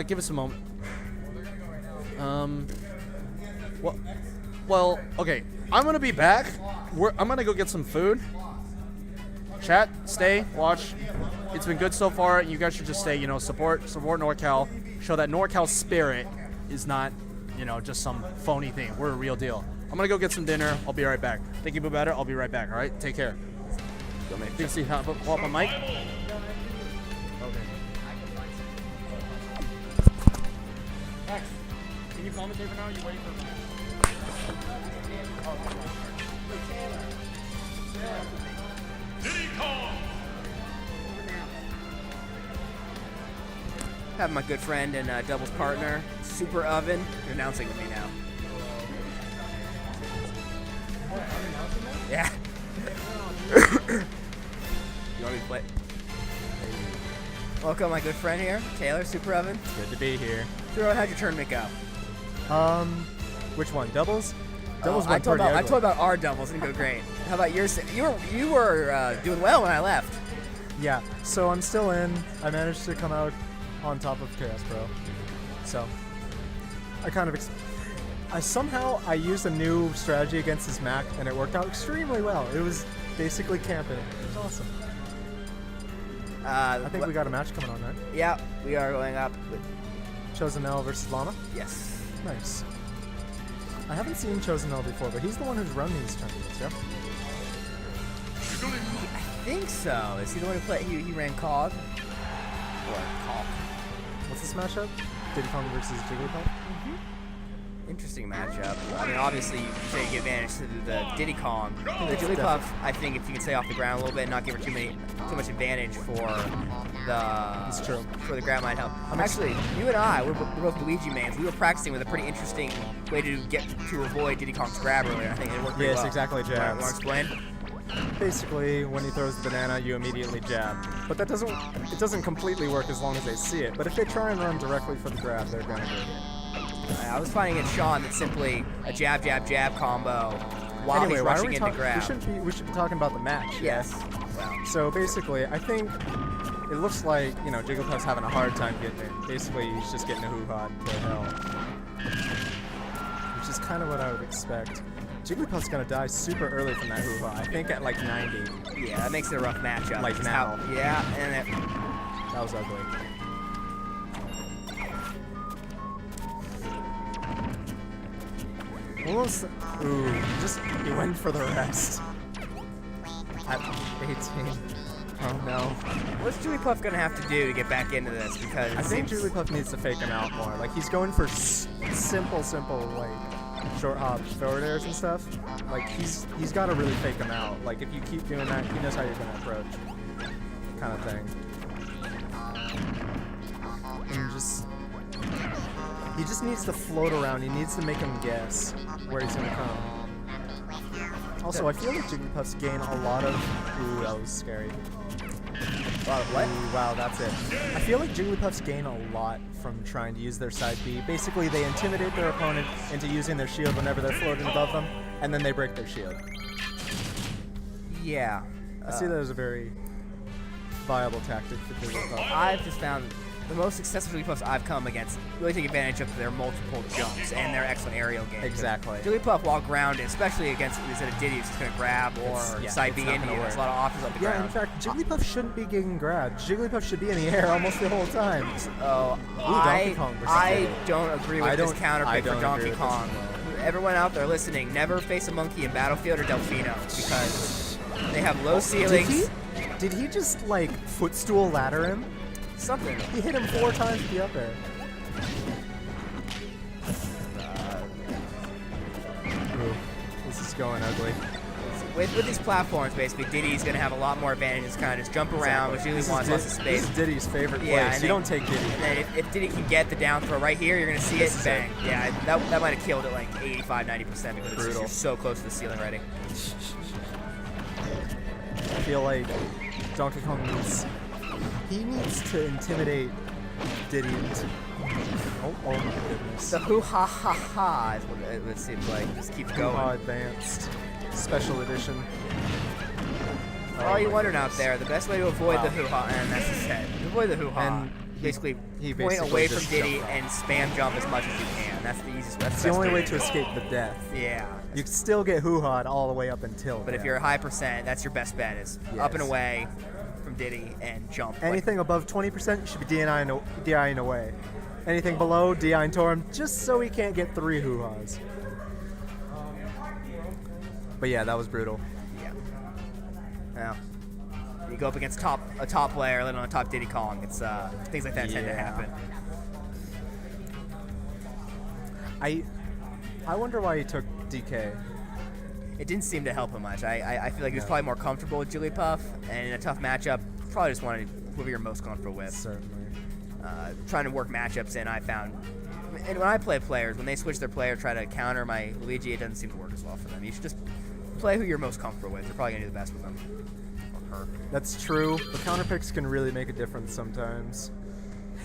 Give us a moment. Well, okay. I'm gonna be back. I'm gonna go get some food. Chat, stay, watch. It's been good so far. You guys should just stay. Support NorCal. Show that NorCal spirit is not, just some phony thing. We're a real deal. I'm gonna go get some dinner. I'll be right back. Thank you, Better. I'll be right back. All right, take care. Think see how pull up my mic. Okay. X, can you commentate for now? Are you waiting for? Have my good friend and doubles partner, Super Oven, announcing with me now. Yeah. You want me to play? Welcome, my good friend here, Taylor, Super Oven. Good to be here. Super, how'd your tournament go? Which one? Doubles? Doubles went pretty I ugly. told about our doubles, didn't go great. How about yours? You were doing well when I left. Yeah, so I'm still in. I managed to come out on top of Chaos Pro. So, I kind of... I used a new strategy against his Mac, and it worked out extremely well. It was basically camping. It was awesome. I think we got a match coming on, right? Yeah, we are going up with... Chosen L versus Llama? Yes. Nice. I haven't seen Chosen L before, but he's the one who's run these tournaments, yeah? I think so. Is he the one who played? He ran COG? Or COG? What's this matchup? Diddy Kong versus Jigglypuff? Interesting matchup. I mean, obviously, you take advantage to the Diddy Kong. The Jigglypuff, I think, if you can stay off the ground a little bit and not give her too much advantage for the ground might help. Actually, you and I, we're both Luigi mains. We were practicing with a pretty interesting way to avoid Diddy Kong's grab earlier. I think it worked pretty well. Yes, exactly, jabs. Want to explain? Basically, when he throws the banana, you immediately jab. But it doesn't completely work as long as they see it. But if they try and run directly for the grab, they're gonna do it. I was finding it Sean that's simply a jab, jab, jab combo while Anyway, he's why are rushing we into grab. We should be talking about the match. Yes. So basically, I think it looks like, Jigglypuff's having a hard time getting in. Basically, he's just getting a hoo-ha to hell. Which is kind of what I would expect. Jigglypuff's gonna die super early from that hoo-ha. I think at like 90. Yeah, that makes it a rough matchup. Like now. And That was ugly. Almost. Ooh, he went for the rest. At 18. Oh no. what's Jigglypuff gonna have to do to get back into this? Because I think Jigglypuff needs to fake him out more. Like, he's going for simple, like, short hops, forward airs and stuff. Like, he's got to really fake him out. Like, if you keep doing that, he knows how you're gonna approach. Kind of thing. And he just needs to float around. He needs to make him guess where he's gonna come. Also, I feel like Jigglypuff's gain a lot of... Ooh, that was scary. A lot of what? Ooh, wow, that's it. I feel like Jigglypuffs gain a lot from trying to use their side B. Basically, they intimidate their opponent into using their shield whenever they're floating above them, and then they break their shield. Yeah. I see that as a very viable tactic for Jigglypuff. I've just found the most successful Jigglypuffs I've come against really take advantage of their multiple jumps and their excellent aerial game. Exactly. Jigglypuff, while grounded, especially against instead of Diddy, who's just going to grab or side B into you. There's a lot of options up the ground. Yeah, in fact, Jigglypuff shouldn't be getting grabbed. Jigglypuff should be in the air almost the whole time. I don't agree with this counterpick for Donkey Kong. Well. Everyone out there listening, never face a monkey in Battlefield or Delfino because they have low ceilings. Did he just, like, footstool ladder him? Something. He hit him 4 times with the up air. Ooh, this is going ugly. With these platforms, basically, Diddy's going to have a lot more advantages, kind of just jump around, which usually wants lots of space. This is Diddy's favorite Yeah, place. and You then- don't take Diddy. And then if Diddy can get the down throw right here, you're going to see This it, is bang. it. Yeah, that might have killed it like 85, 90% because it's just, Brutal. you're so close to the ceiling already. I feel like Donkey Kong needs to intimidate Diddy. Oh my goodness. The hoo-ha-ha-ha is what it seems like. Just keeps going. Advanced Special Edition. For all you my wondering out goodness. there, the best way to avoid Wow. the hoo-ha, and that's his head. To avoid the hoo-ha, And basically he point basically away from just Diddy jumped off. and spam jump as much as you can. That's the easiest. That's It's the only way to escape the death. Yeah. You can still get hoo-ha'd all the way up until But if there. you're a high percent, that's your best bet is up and Yes. away from Diddy and jump. like- Anything above 20%, you should be DIing away. Anything below, DIing toward him, just so he can't get 3 hoo-has. But yeah, that was brutal. Yeah. Now, you go up against a top player, let alone a top Diddy Kong. It's things like that tend to Yeah. happen. I wonder why he took DK. It didn't seem to help him much. I feel like he was No. probably more comfortable with Jigglypuff, and in a tough matchup, probably just wanted whoever you're most comfortable with. Certainly. Trying to work matchups in, I found, and when I play players, when they switch their player, try to counter my Luigi, it doesn't seem to work as well for them. You should just play who you're most comfortable with. You're probably gonna do the best with them. Or her. That's true, but counter picks can really make a difference sometimes.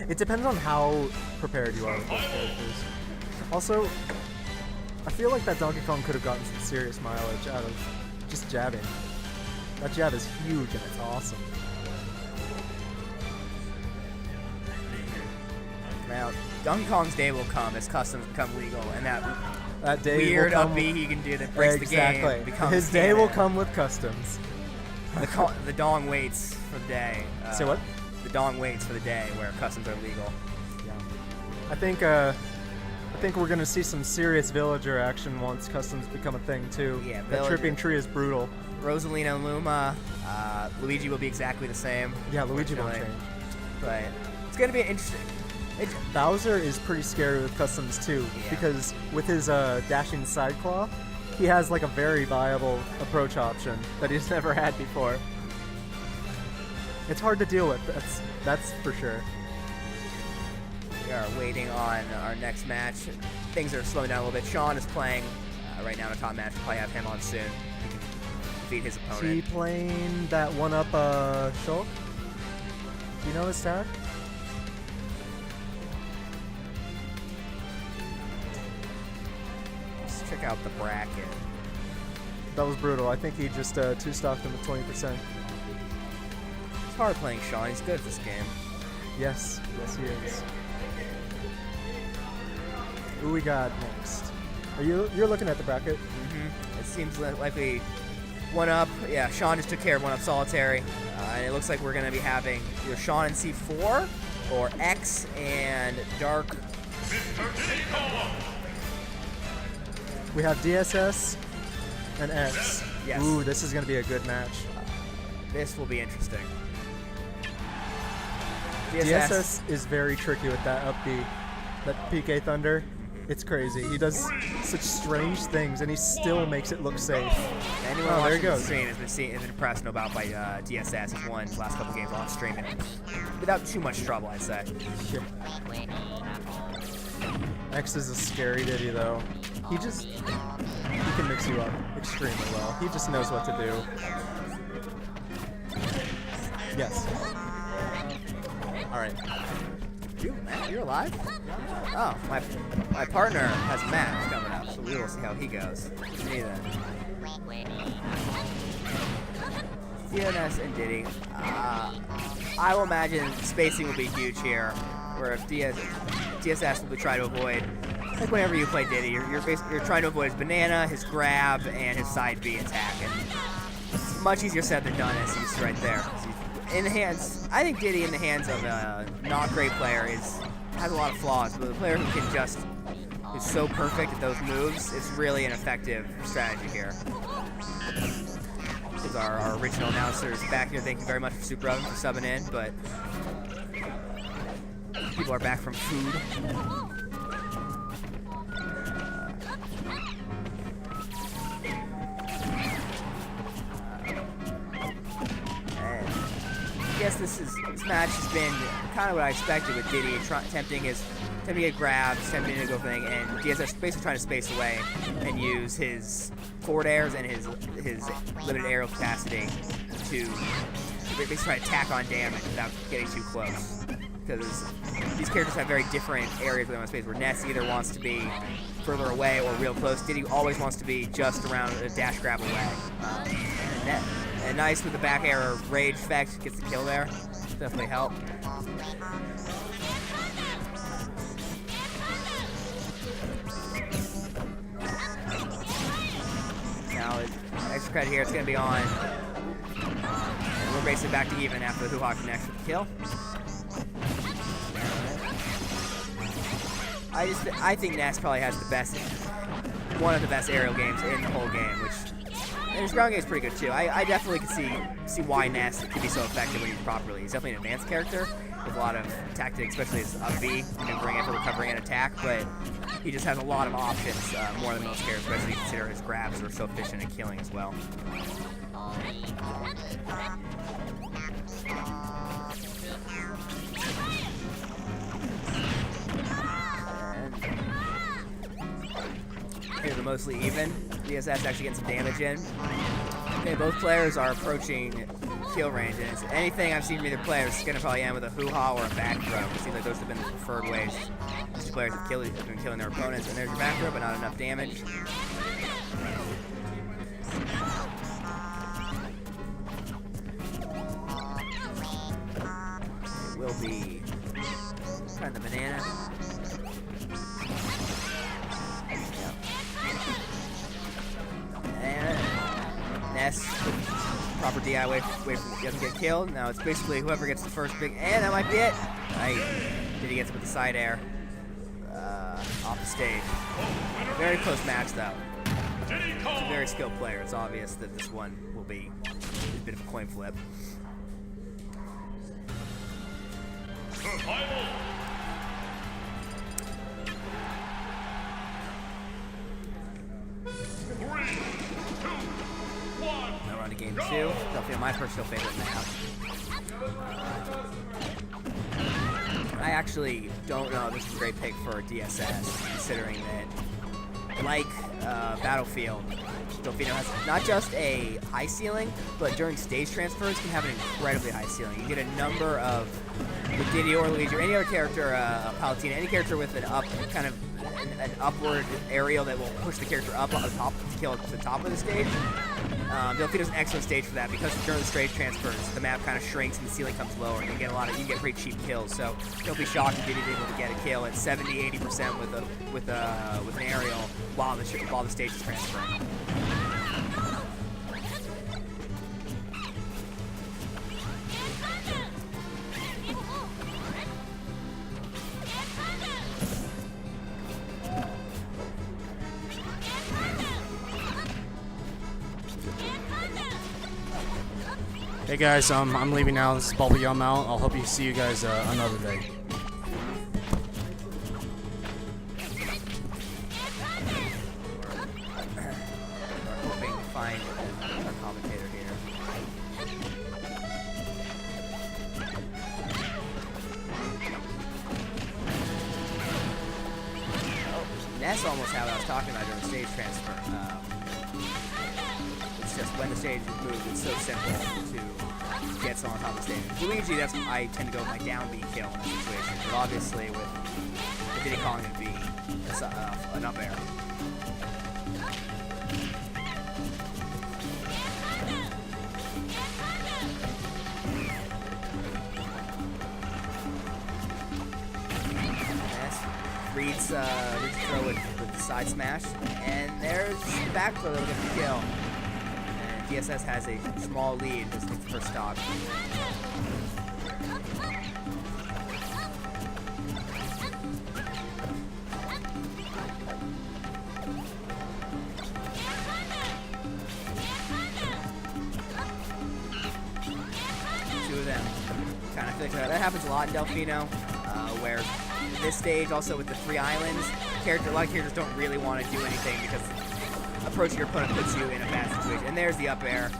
It depends on how prepared you are with those characters. Also, I feel like that Donkey Kong could have gotten some serious mileage out of just jabbing. That jab is huge and it's awesome. Now, Donkey Kong's day will come as customs become legal, and That day weird will come. up B he can do that breaks Exactly. the game becomes His day will canon. come with customs. The dong waits for the day. Say what? The dong waits for the day where customs are legal. Yeah. I think we're gonna see some serious villager action once customs become a thing too. Yeah, that villager. tripping tree is brutal. Rosalina and Luma, Luigi will be exactly the same. Yeah, Luigi won't unfortunately. change. But it's gonna be interesting. Bowser is pretty scary with customs too, Yeah. because with his dashing side claw, he has like a very viable approach option that he's never had before. It's hard to deal with. That's for sure. We are waiting on our next match. Things are slowing down a little bit. Sean is playing right now in a top match. We'll probably have him on soon. He can defeat his Is he opponent. playing that one up Shulk? Do you know his tag? Let's check out the bracket. That was brutal. I think he just two-stocked him with 20%. It's hard playing Sean. He's good at this game. Yes, yes he is. Who we got next? You're looking at the bracket? It seems likely one up. Yeah, Sean just took care of one up solitary. And it looks like we're going to be having either Sean and C4 or X and Dark. We have DSS and X. Yes. Ooh, this is going to be a good match. This will be interesting. DSS is very tricky with that up B. That PK Thunder. It's crazy. He does such strange things, and he still makes it look safe. Anyone Oh, there watching he goes. the stream has been impressed no doubt by DSS. He's won the last couple games on stream and without too much trouble, I'd say. Yeah. X is a scary Diddy, though. He can mix you up extremely well. He just knows what to do. Yes. All right. Matt, you're alive? Oh, my partner has a match coming up, so we will see how he goes. Me then. DNS and Diddy. I will imagine spacing will be huge here, where if DSS will be trying to avoid, like whenever you play Diddy, you're trying to avoid his banana, his grab, and his side B attack, and it's much easier said than done as he's right there. In the hands, I think Diddy in the hands of a not great player has a lot of flaws, but the player who can who's so perfect at those moves is really an effective strategy here. Because our original announcer is back here. Thank you very much for Super Oven for subbing in, but people are back from food. I guess this match has been kind of what I expected with Diddy, attempting to get grabs, attempting to go thing, and DSS basically trying to space away and use his forward airs and his limited aerial capacity to basically try to tack on damage without getting too close. Because these characters have very different areas where they want to space, where Ness either wants to be further away or real close. Diddy always wants to be just around a dash grab away. And nice with the back air rage effect, gets the kill there. Definitely help. Now, extra credit here, it's going to be on. And we're basically back to even after the hoo-ha connects with the kill. I think Ness probably has one of the best aerial games in the whole game, and his ground game is pretty good too. I definitely can see why Ness can be so effective when used properly. He's definitely an advanced character with a lot of tactics, especially his up B, maneuvering for recovery and attack, but he just has a lot of options, more than most characters, especially consider his grabs are so efficient at killing as well. Here's a mostly even. DSS actually getting some damage in. Okay, both players are approaching kill range, and anything I've seen from either player is going to probably end with a hoo-ha or a back throw. It seems like those have been the preferred ways these players have been killing their opponents. And there's your back throw, but not enough damage. It will be kind of the banana. Ness, proper DI way from doesn't get killed. Now it's basically whoever gets the first big, and that might be it. Right. Diddy gets with the side air off the stage. Very close match though. It's a very skilled player. It's obvious that this one will be a bit of a coin flip. Now we're on to game 2. Definitely my personal favorite map. I actually don't know if this is a great pick for DSS, considering that, like Battlefield, Delfino has not just a high ceiling, but during stage transfers can have an incredibly high ceiling. You get a number of, with Diddy or Luigi or any other character, Palutena, any character with an upward aerial that will push the character up on the top to kill to the top of the stage. Delfino's an excellent stage for that because during the stage transfers, the map kind of shrinks and the ceiling comes lower, and you get pretty cheap kills. So don't be shocked if Diddy's able to get a kill at 70-80% with an aerial while the stage is transferring. Hey guys, I'm leaving now. This is Bubble Yum out. I'll hope you see you guys another day. Hoping to find our commentator here. Oh, Ness almost had what I was talking about during the stage transfer. Just when the stage is moved, it's so simple to get someone on top of the stage. Luigi, that's when I tend to go with my down B kill in that situation, but obviously with Diddy calling it B, it's an up air. Reads throw with the side smash, and there's the back throw that'll get the kill. DSS has a small lead. This takes the first stock. that happens a lot in Delfino, where this stage, also with the 3 islands, a lot of characters don't really want to do anything because approaching your opponent puts you in a bad situation. And there's the up air.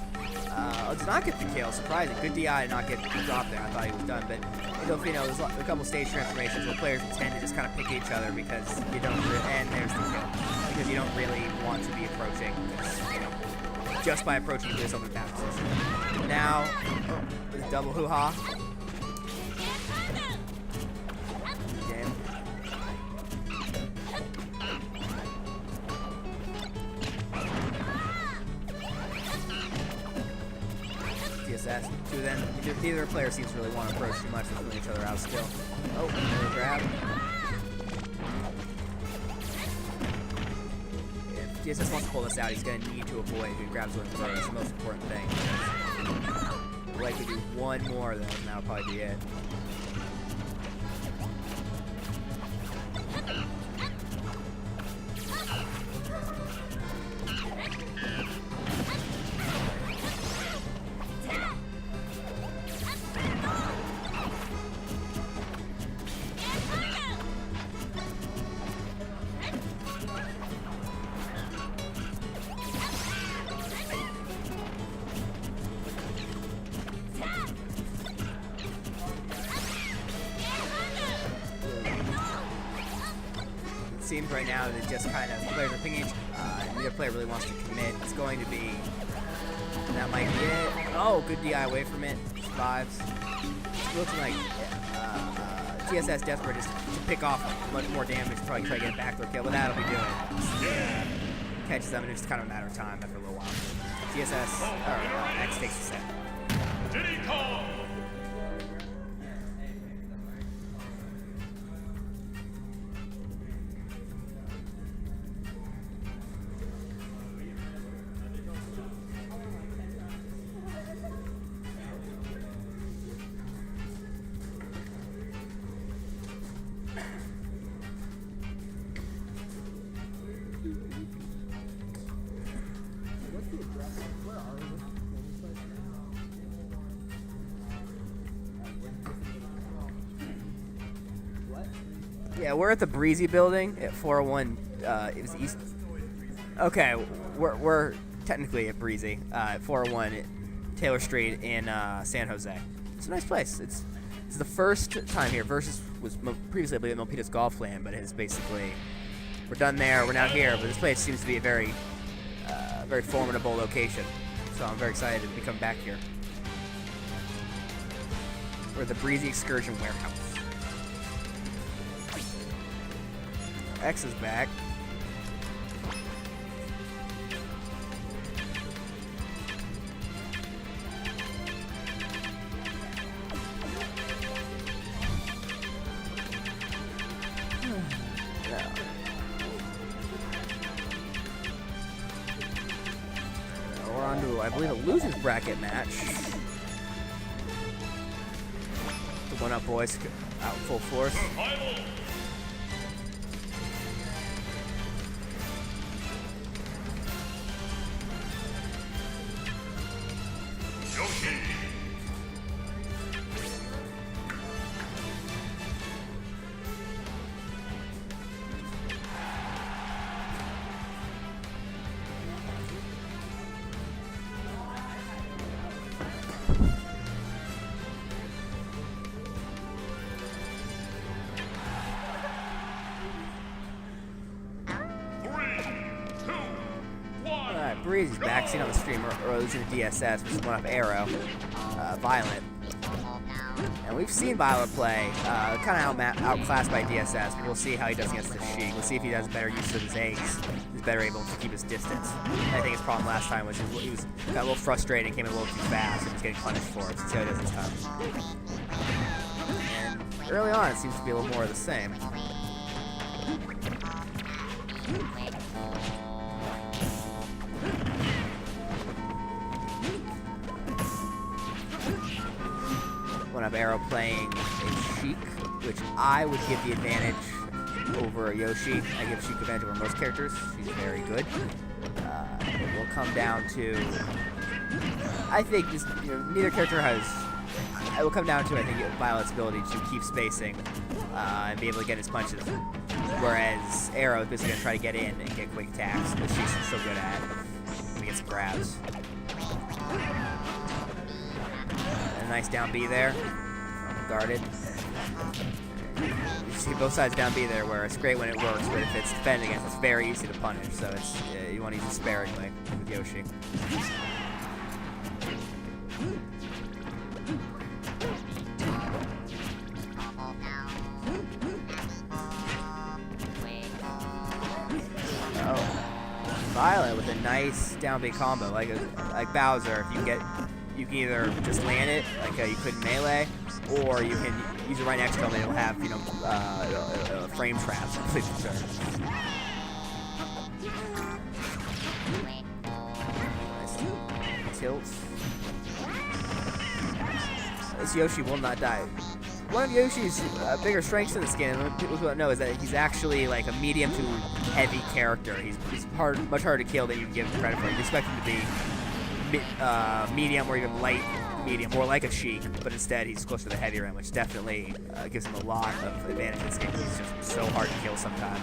Does not get the kill, surprising. Good DI to not get dropped there. I thought he was done, but in Delfino, there's a couple stage transformations where players tend to just kind of pick each other because you don't and there's the kill. Because you don't really want to be approaching, you know, just by approaching you put yourself in a bad position. Now, with double hoo-ha. Game. DSS. Two then. Neither player seems to really want to approach too much. They're pulling each other out still. Oh, another grab. If DSS wants to pull this out, he's going to need to avoid who grabs one first. That's the most important thing. We'll likely do one more, then that'll probably be it. Seems right now that just kind of players are pinging. Neither player really wants to commit. It's going to be. That might be it. Oh, good DI away from it. Survives. It's looking like TSS desperate just to pick off much more damage. Probably try to get a backdoor kill, but that'll be doing it. Catches them, and it's just kind of a matter of time after a little while. TSS or X takes the set. Diddy Kong. Yeah, we're at the Breezy building at 401. It was east. Okay, we're technically at Breezy at 401 Taylor Street in San Jose. It's a nice place. It's the first time here. Versus was previously I believe Milpitas Golf Land, but it's basically we're done there. We're now here, but this place seems to be a very very formidable location. So I'm very excited to be coming back here. We're at the Breezy Excursion Warehouse. X is back. We're on to, I believe, a losers bracket match. The one up boys out full force. Breezy's back, seen on the stream, or losing to DSS, which is one up Arrow, Violet. And we've seen Violet play, kind of outclassed by DSS, but we'll see how he does against the Sheik. We'll see if he has better use of his eggs. He's better able to keep his distance. I think his problem last time was he got a little frustrated and came a little too fast and was getting punished for it. So let's see how he does this time. And early on, it seems to be a little more of the same. One up Arrow playing a Sheik, which I would give the advantage over a Yoshi. I give Sheik advantage over most characters. She's very good. It will come down to, I think this, neither character has it will come down to, I think, Violet's ability to keep spacing and be able to get his punches. Whereas Arrow is basically going to try to get in and get quick attacks, which she's so good at. And get some grabs. A nice down B there. Guarded. You see both sides down B there, where it's great when it works, but if it's defending it, it's very easy to punish. So it's you want to use it sparingly with Yoshi. Violet with a nice down B combo, like Bowser. If you can either just land it like you could in Melee, or you can use it right next to him and it'll have frame traps. Nice tilt. This Yoshi will not die. One of Yoshi's bigger strengths in this game, and people don't know, is that he's actually like a medium to heavy character. He's much harder to kill than you give him credit for. You'd expect him to be medium or even light medium, more like a Sheik, but instead he's closer to the heavier end, which definitely gives him a lot of advantage in this game. He's just so hard to kill sometimes.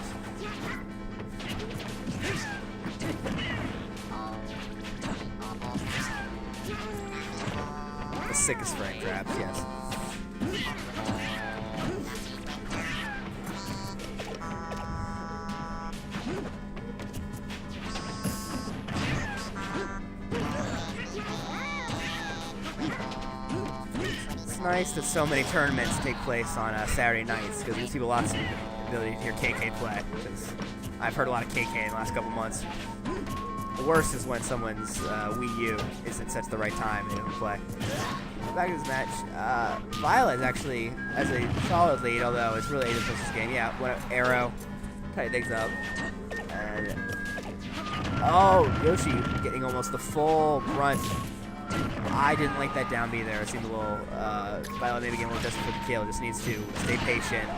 The sickest frame traps, yes. It's nice that so many tournaments take place on Saturday nights, because gives people lots of ability to hear KK play. Because I've heard a lot of KK in the last couple months. The worst is when someone's Wii U isn't set to the right time and they don't play. Back to this match, Violet is actually, as a solid lead, although it's really able to push this game. Yeah, what Arrow, tighten things up. And, oh, Yoshi getting almost the full brunt. I didn't like that down B there. It seemed a little, Violet maybe getting a little desperate for the kill. Just needs to stay patient.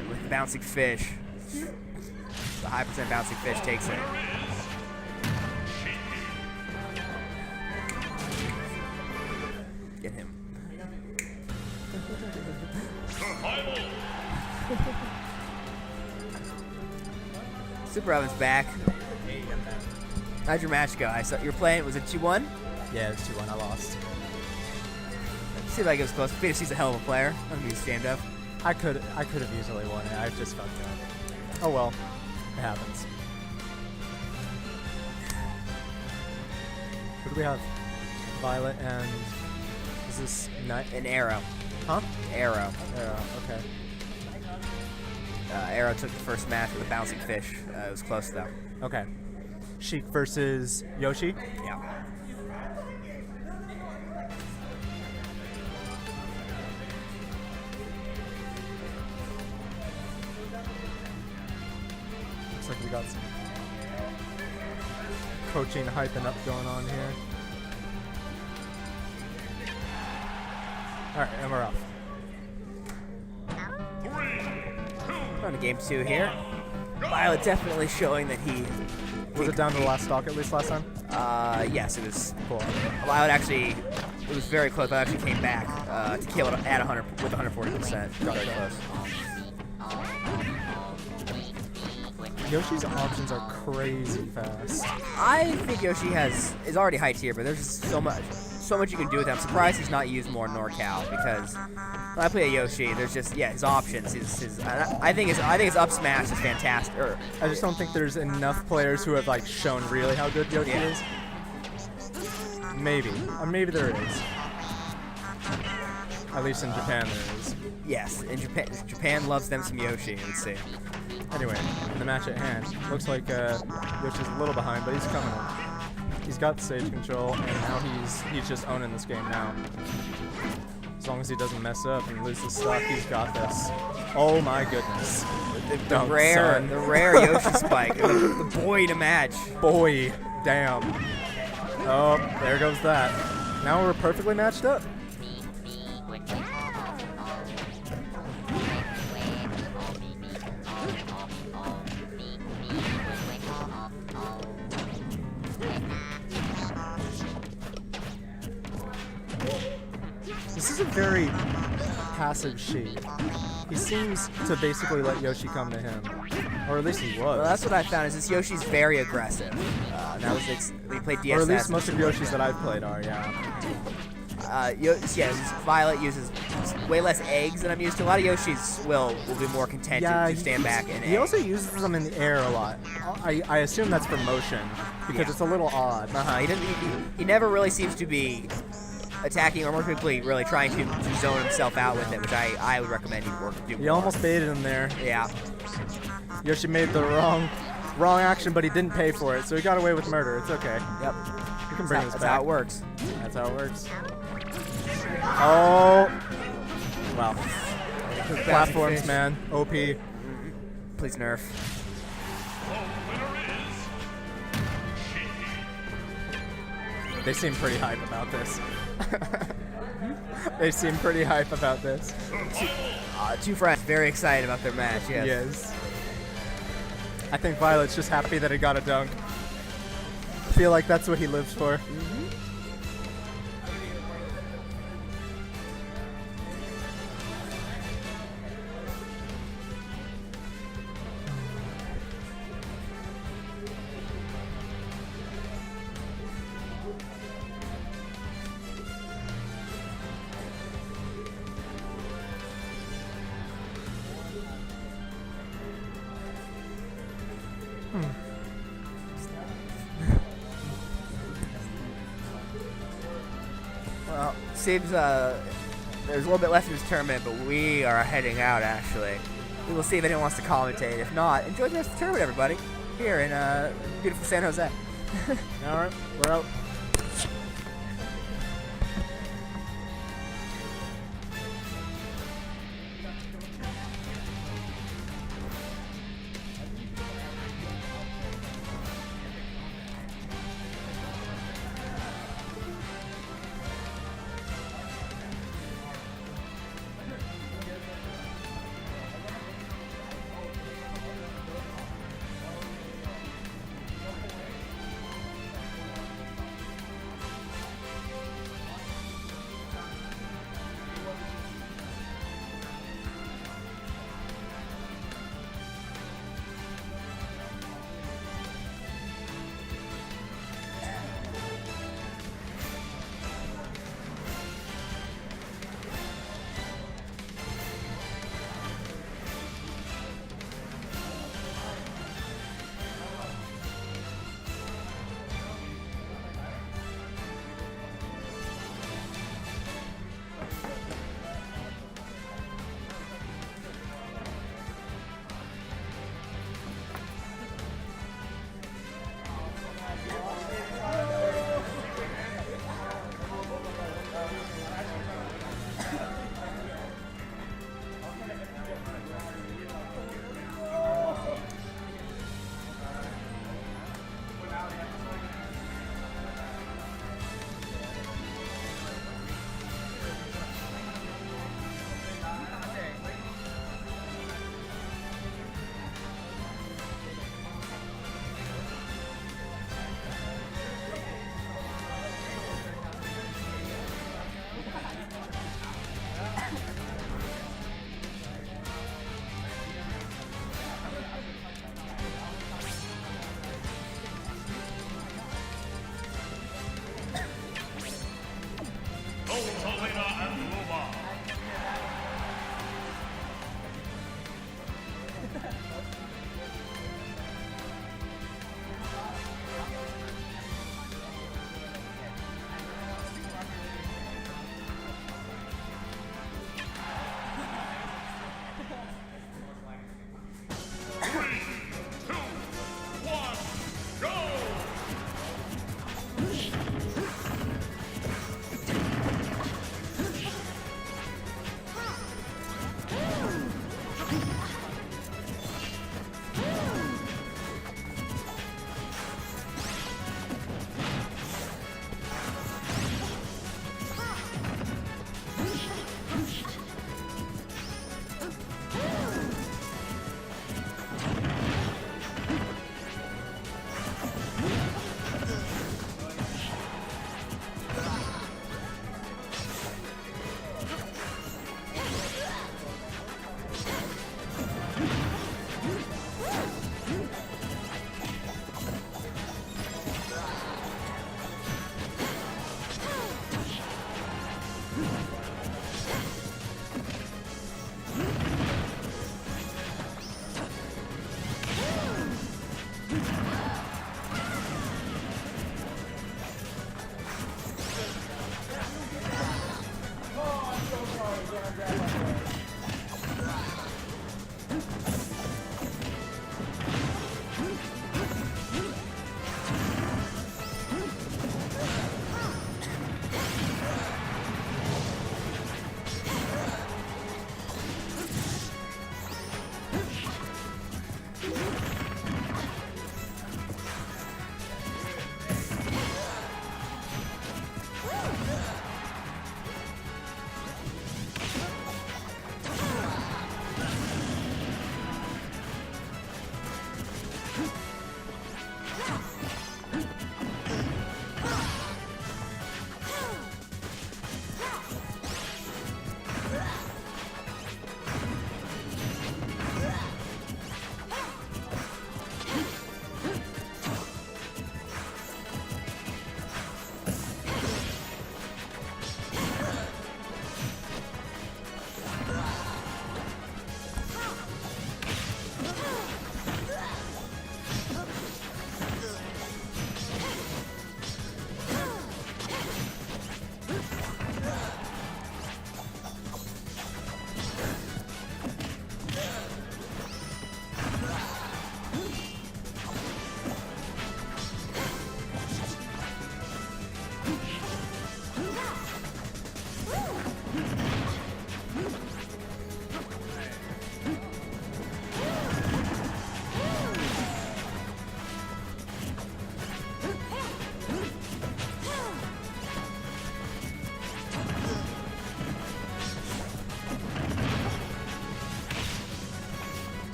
And with bouncing fish, the high percent bouncing fish takes it. Get him. Super Oven's back. Hey, I'm back. How'd your match go? I saw you were playing. Was it 2-1? Yeah, it's 2-1. I lost. Seemed like it was close. She's a hell of a player. I'm gonna be ashamed of. I could have easily won it. I just fucked up. Oh well, it happens. What do we have? Violet and is this An Arrow. Huh? Arrow. Arrow. Okay. Arrow took the first match with a bouncing fish. It was close though. Okay. Sheik versus Yoshi. Yeah. Looks like we got some coaching hyping up going on here. Alright, and we're off. On to game 2 here. Violet definitely showing that he... Was it down to the last stock at least last time? Yes, it was. Cool. Violet actually, it was very close. Violet actually came back to kill it at 100 with 140%. Very close. Yoshi's options are crazy fast. I think Yoshi is already high tier, but there's just so much you can do with him. I'm surprised he's not used more in NorCal, because when I play a Yoshi, there's just his options. I think his up smash is fantastic. I just don't think there's enough players who have like shown really how good Yoshi is. Maybe, maybe there is. At least in Japan there is. Yes, in Japan loves them some Yoshi. I would say. Anyway, in the match at hand, looks like Yoshi's a little behind, but he's coming on. He's got the stage control, and now he's just owning this game now. As long as he doesn't mess up and lose the stock, he's got this. Oh my goodness. The rare Yoshi spike. The boy to match. Boy, damn. Oh, there goes that. Now we're perfectly matched up. Yoshi's a very passive sheep. He seems to basically let Yoshi come to him. Or at least he was. Well, that's what I found, is this Yoshi's very aggressive. That was we played DSS. Or at least most of Yoshis that I've played are, yeah. Violet uses way less eggs than I'm used to. A lot of Yoshis will be more content to stand back and he also uses them in the air a lot. I assume that's for motion, because it's a little odd. He never really seems to be attacking or more quickly really trying to zone himself out with it, which I would recommend he do more. He almost baited him there. Yeah. Yoshi made the wrong action, but he didn't pay for it, so he got away with murder. It's okay. Yep. We can bring this back. That's how it works. That's how it works. Oh. Wow. Platforms, man. OP. Please nerf. They seem pretty hype about this. They seem pretty hype about this. Two friends very excited about their match, yes. Yes. I think Violet's just happy that he got a dunk. I feel like that's what he lives for. Well, seems there's a little bit left in this tournament, but we are heading out, actually. We will see if anyone wants to commentate. If not, enjoy the rest of the tournament, everybody, here in beautiful San Jose. All right, we're out.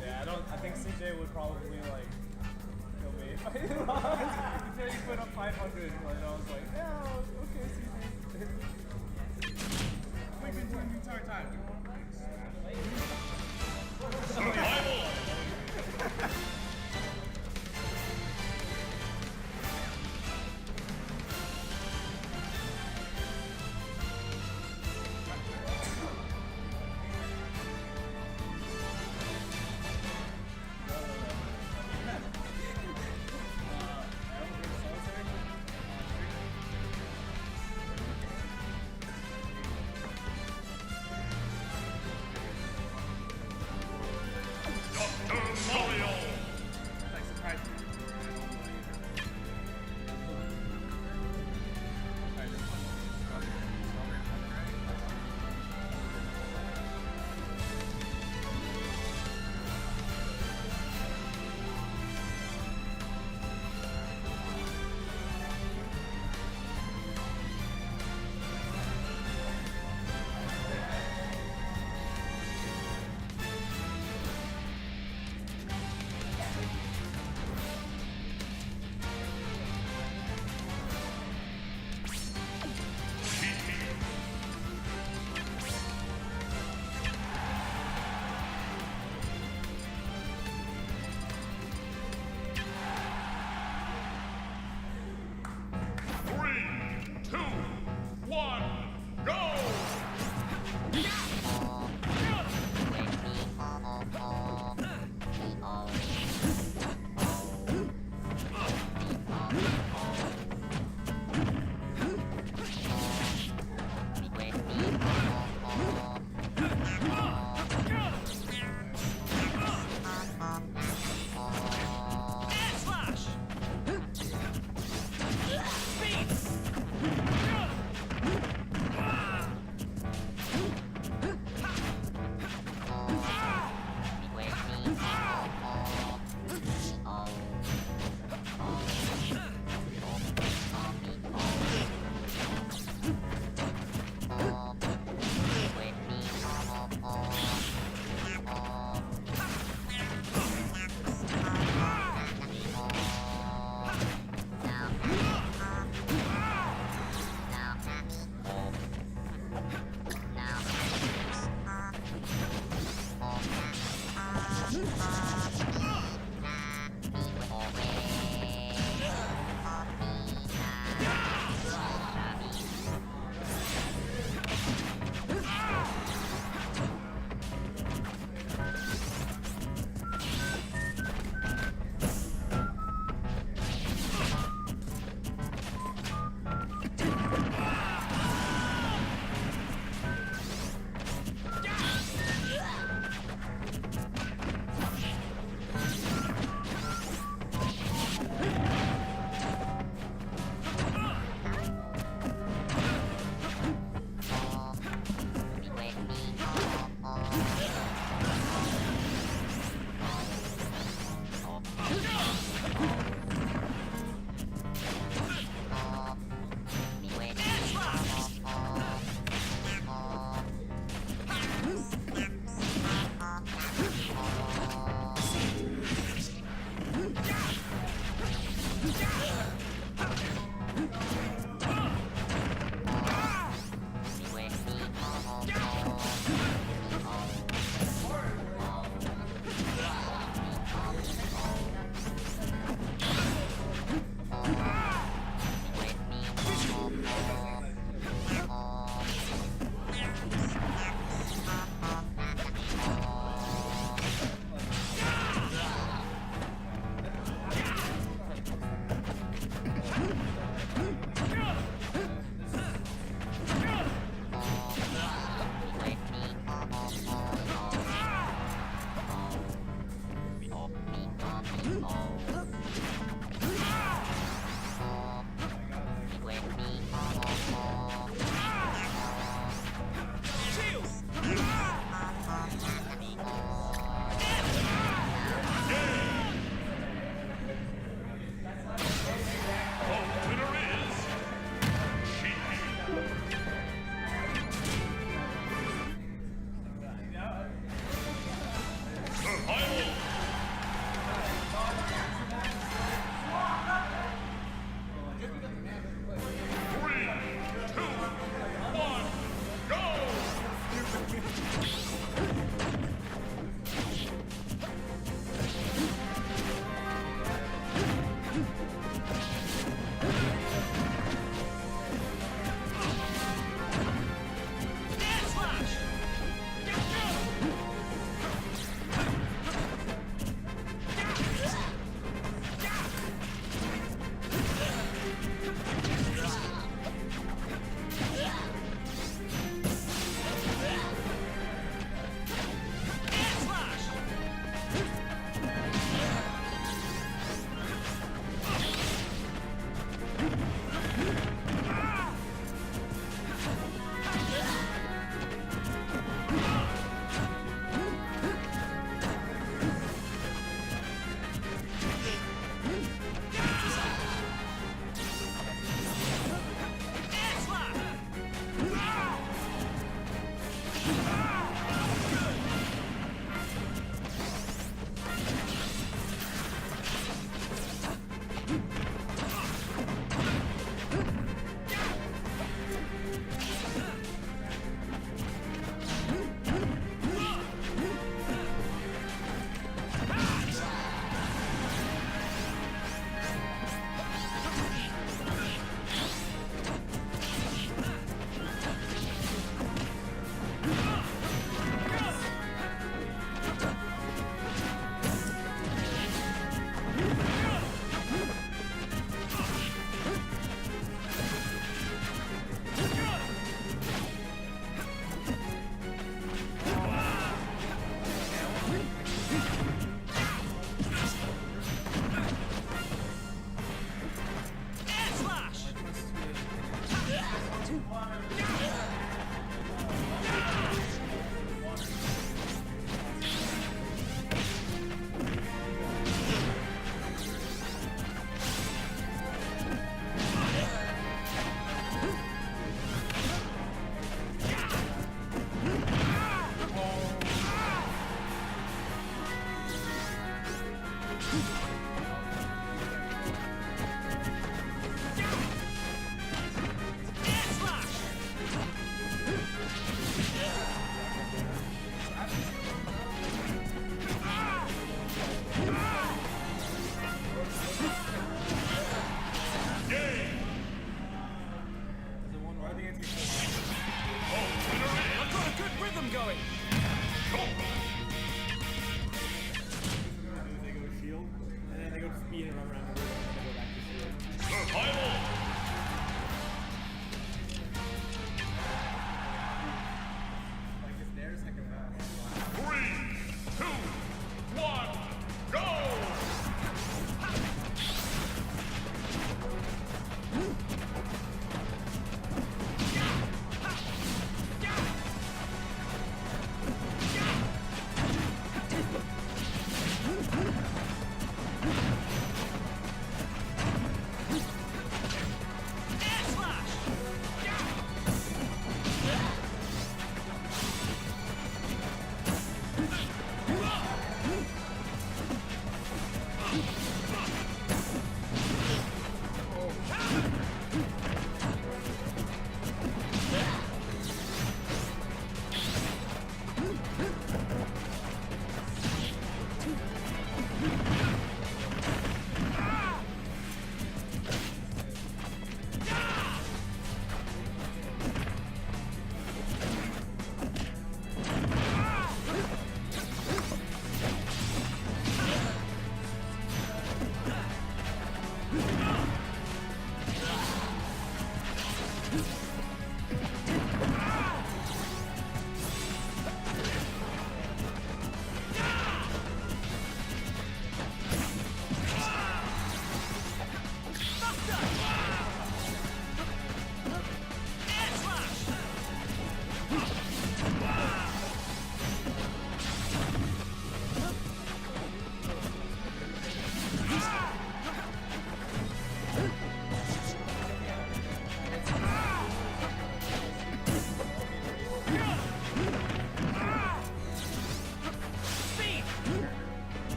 Yeah, I think CJ would probably like kill me if I lost. He put up 500, and I was like, yeah, okay, CJ. We've been doing the entire time. You want to play?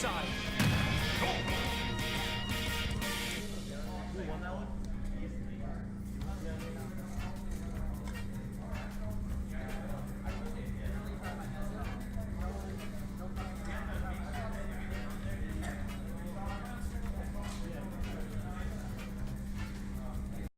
side.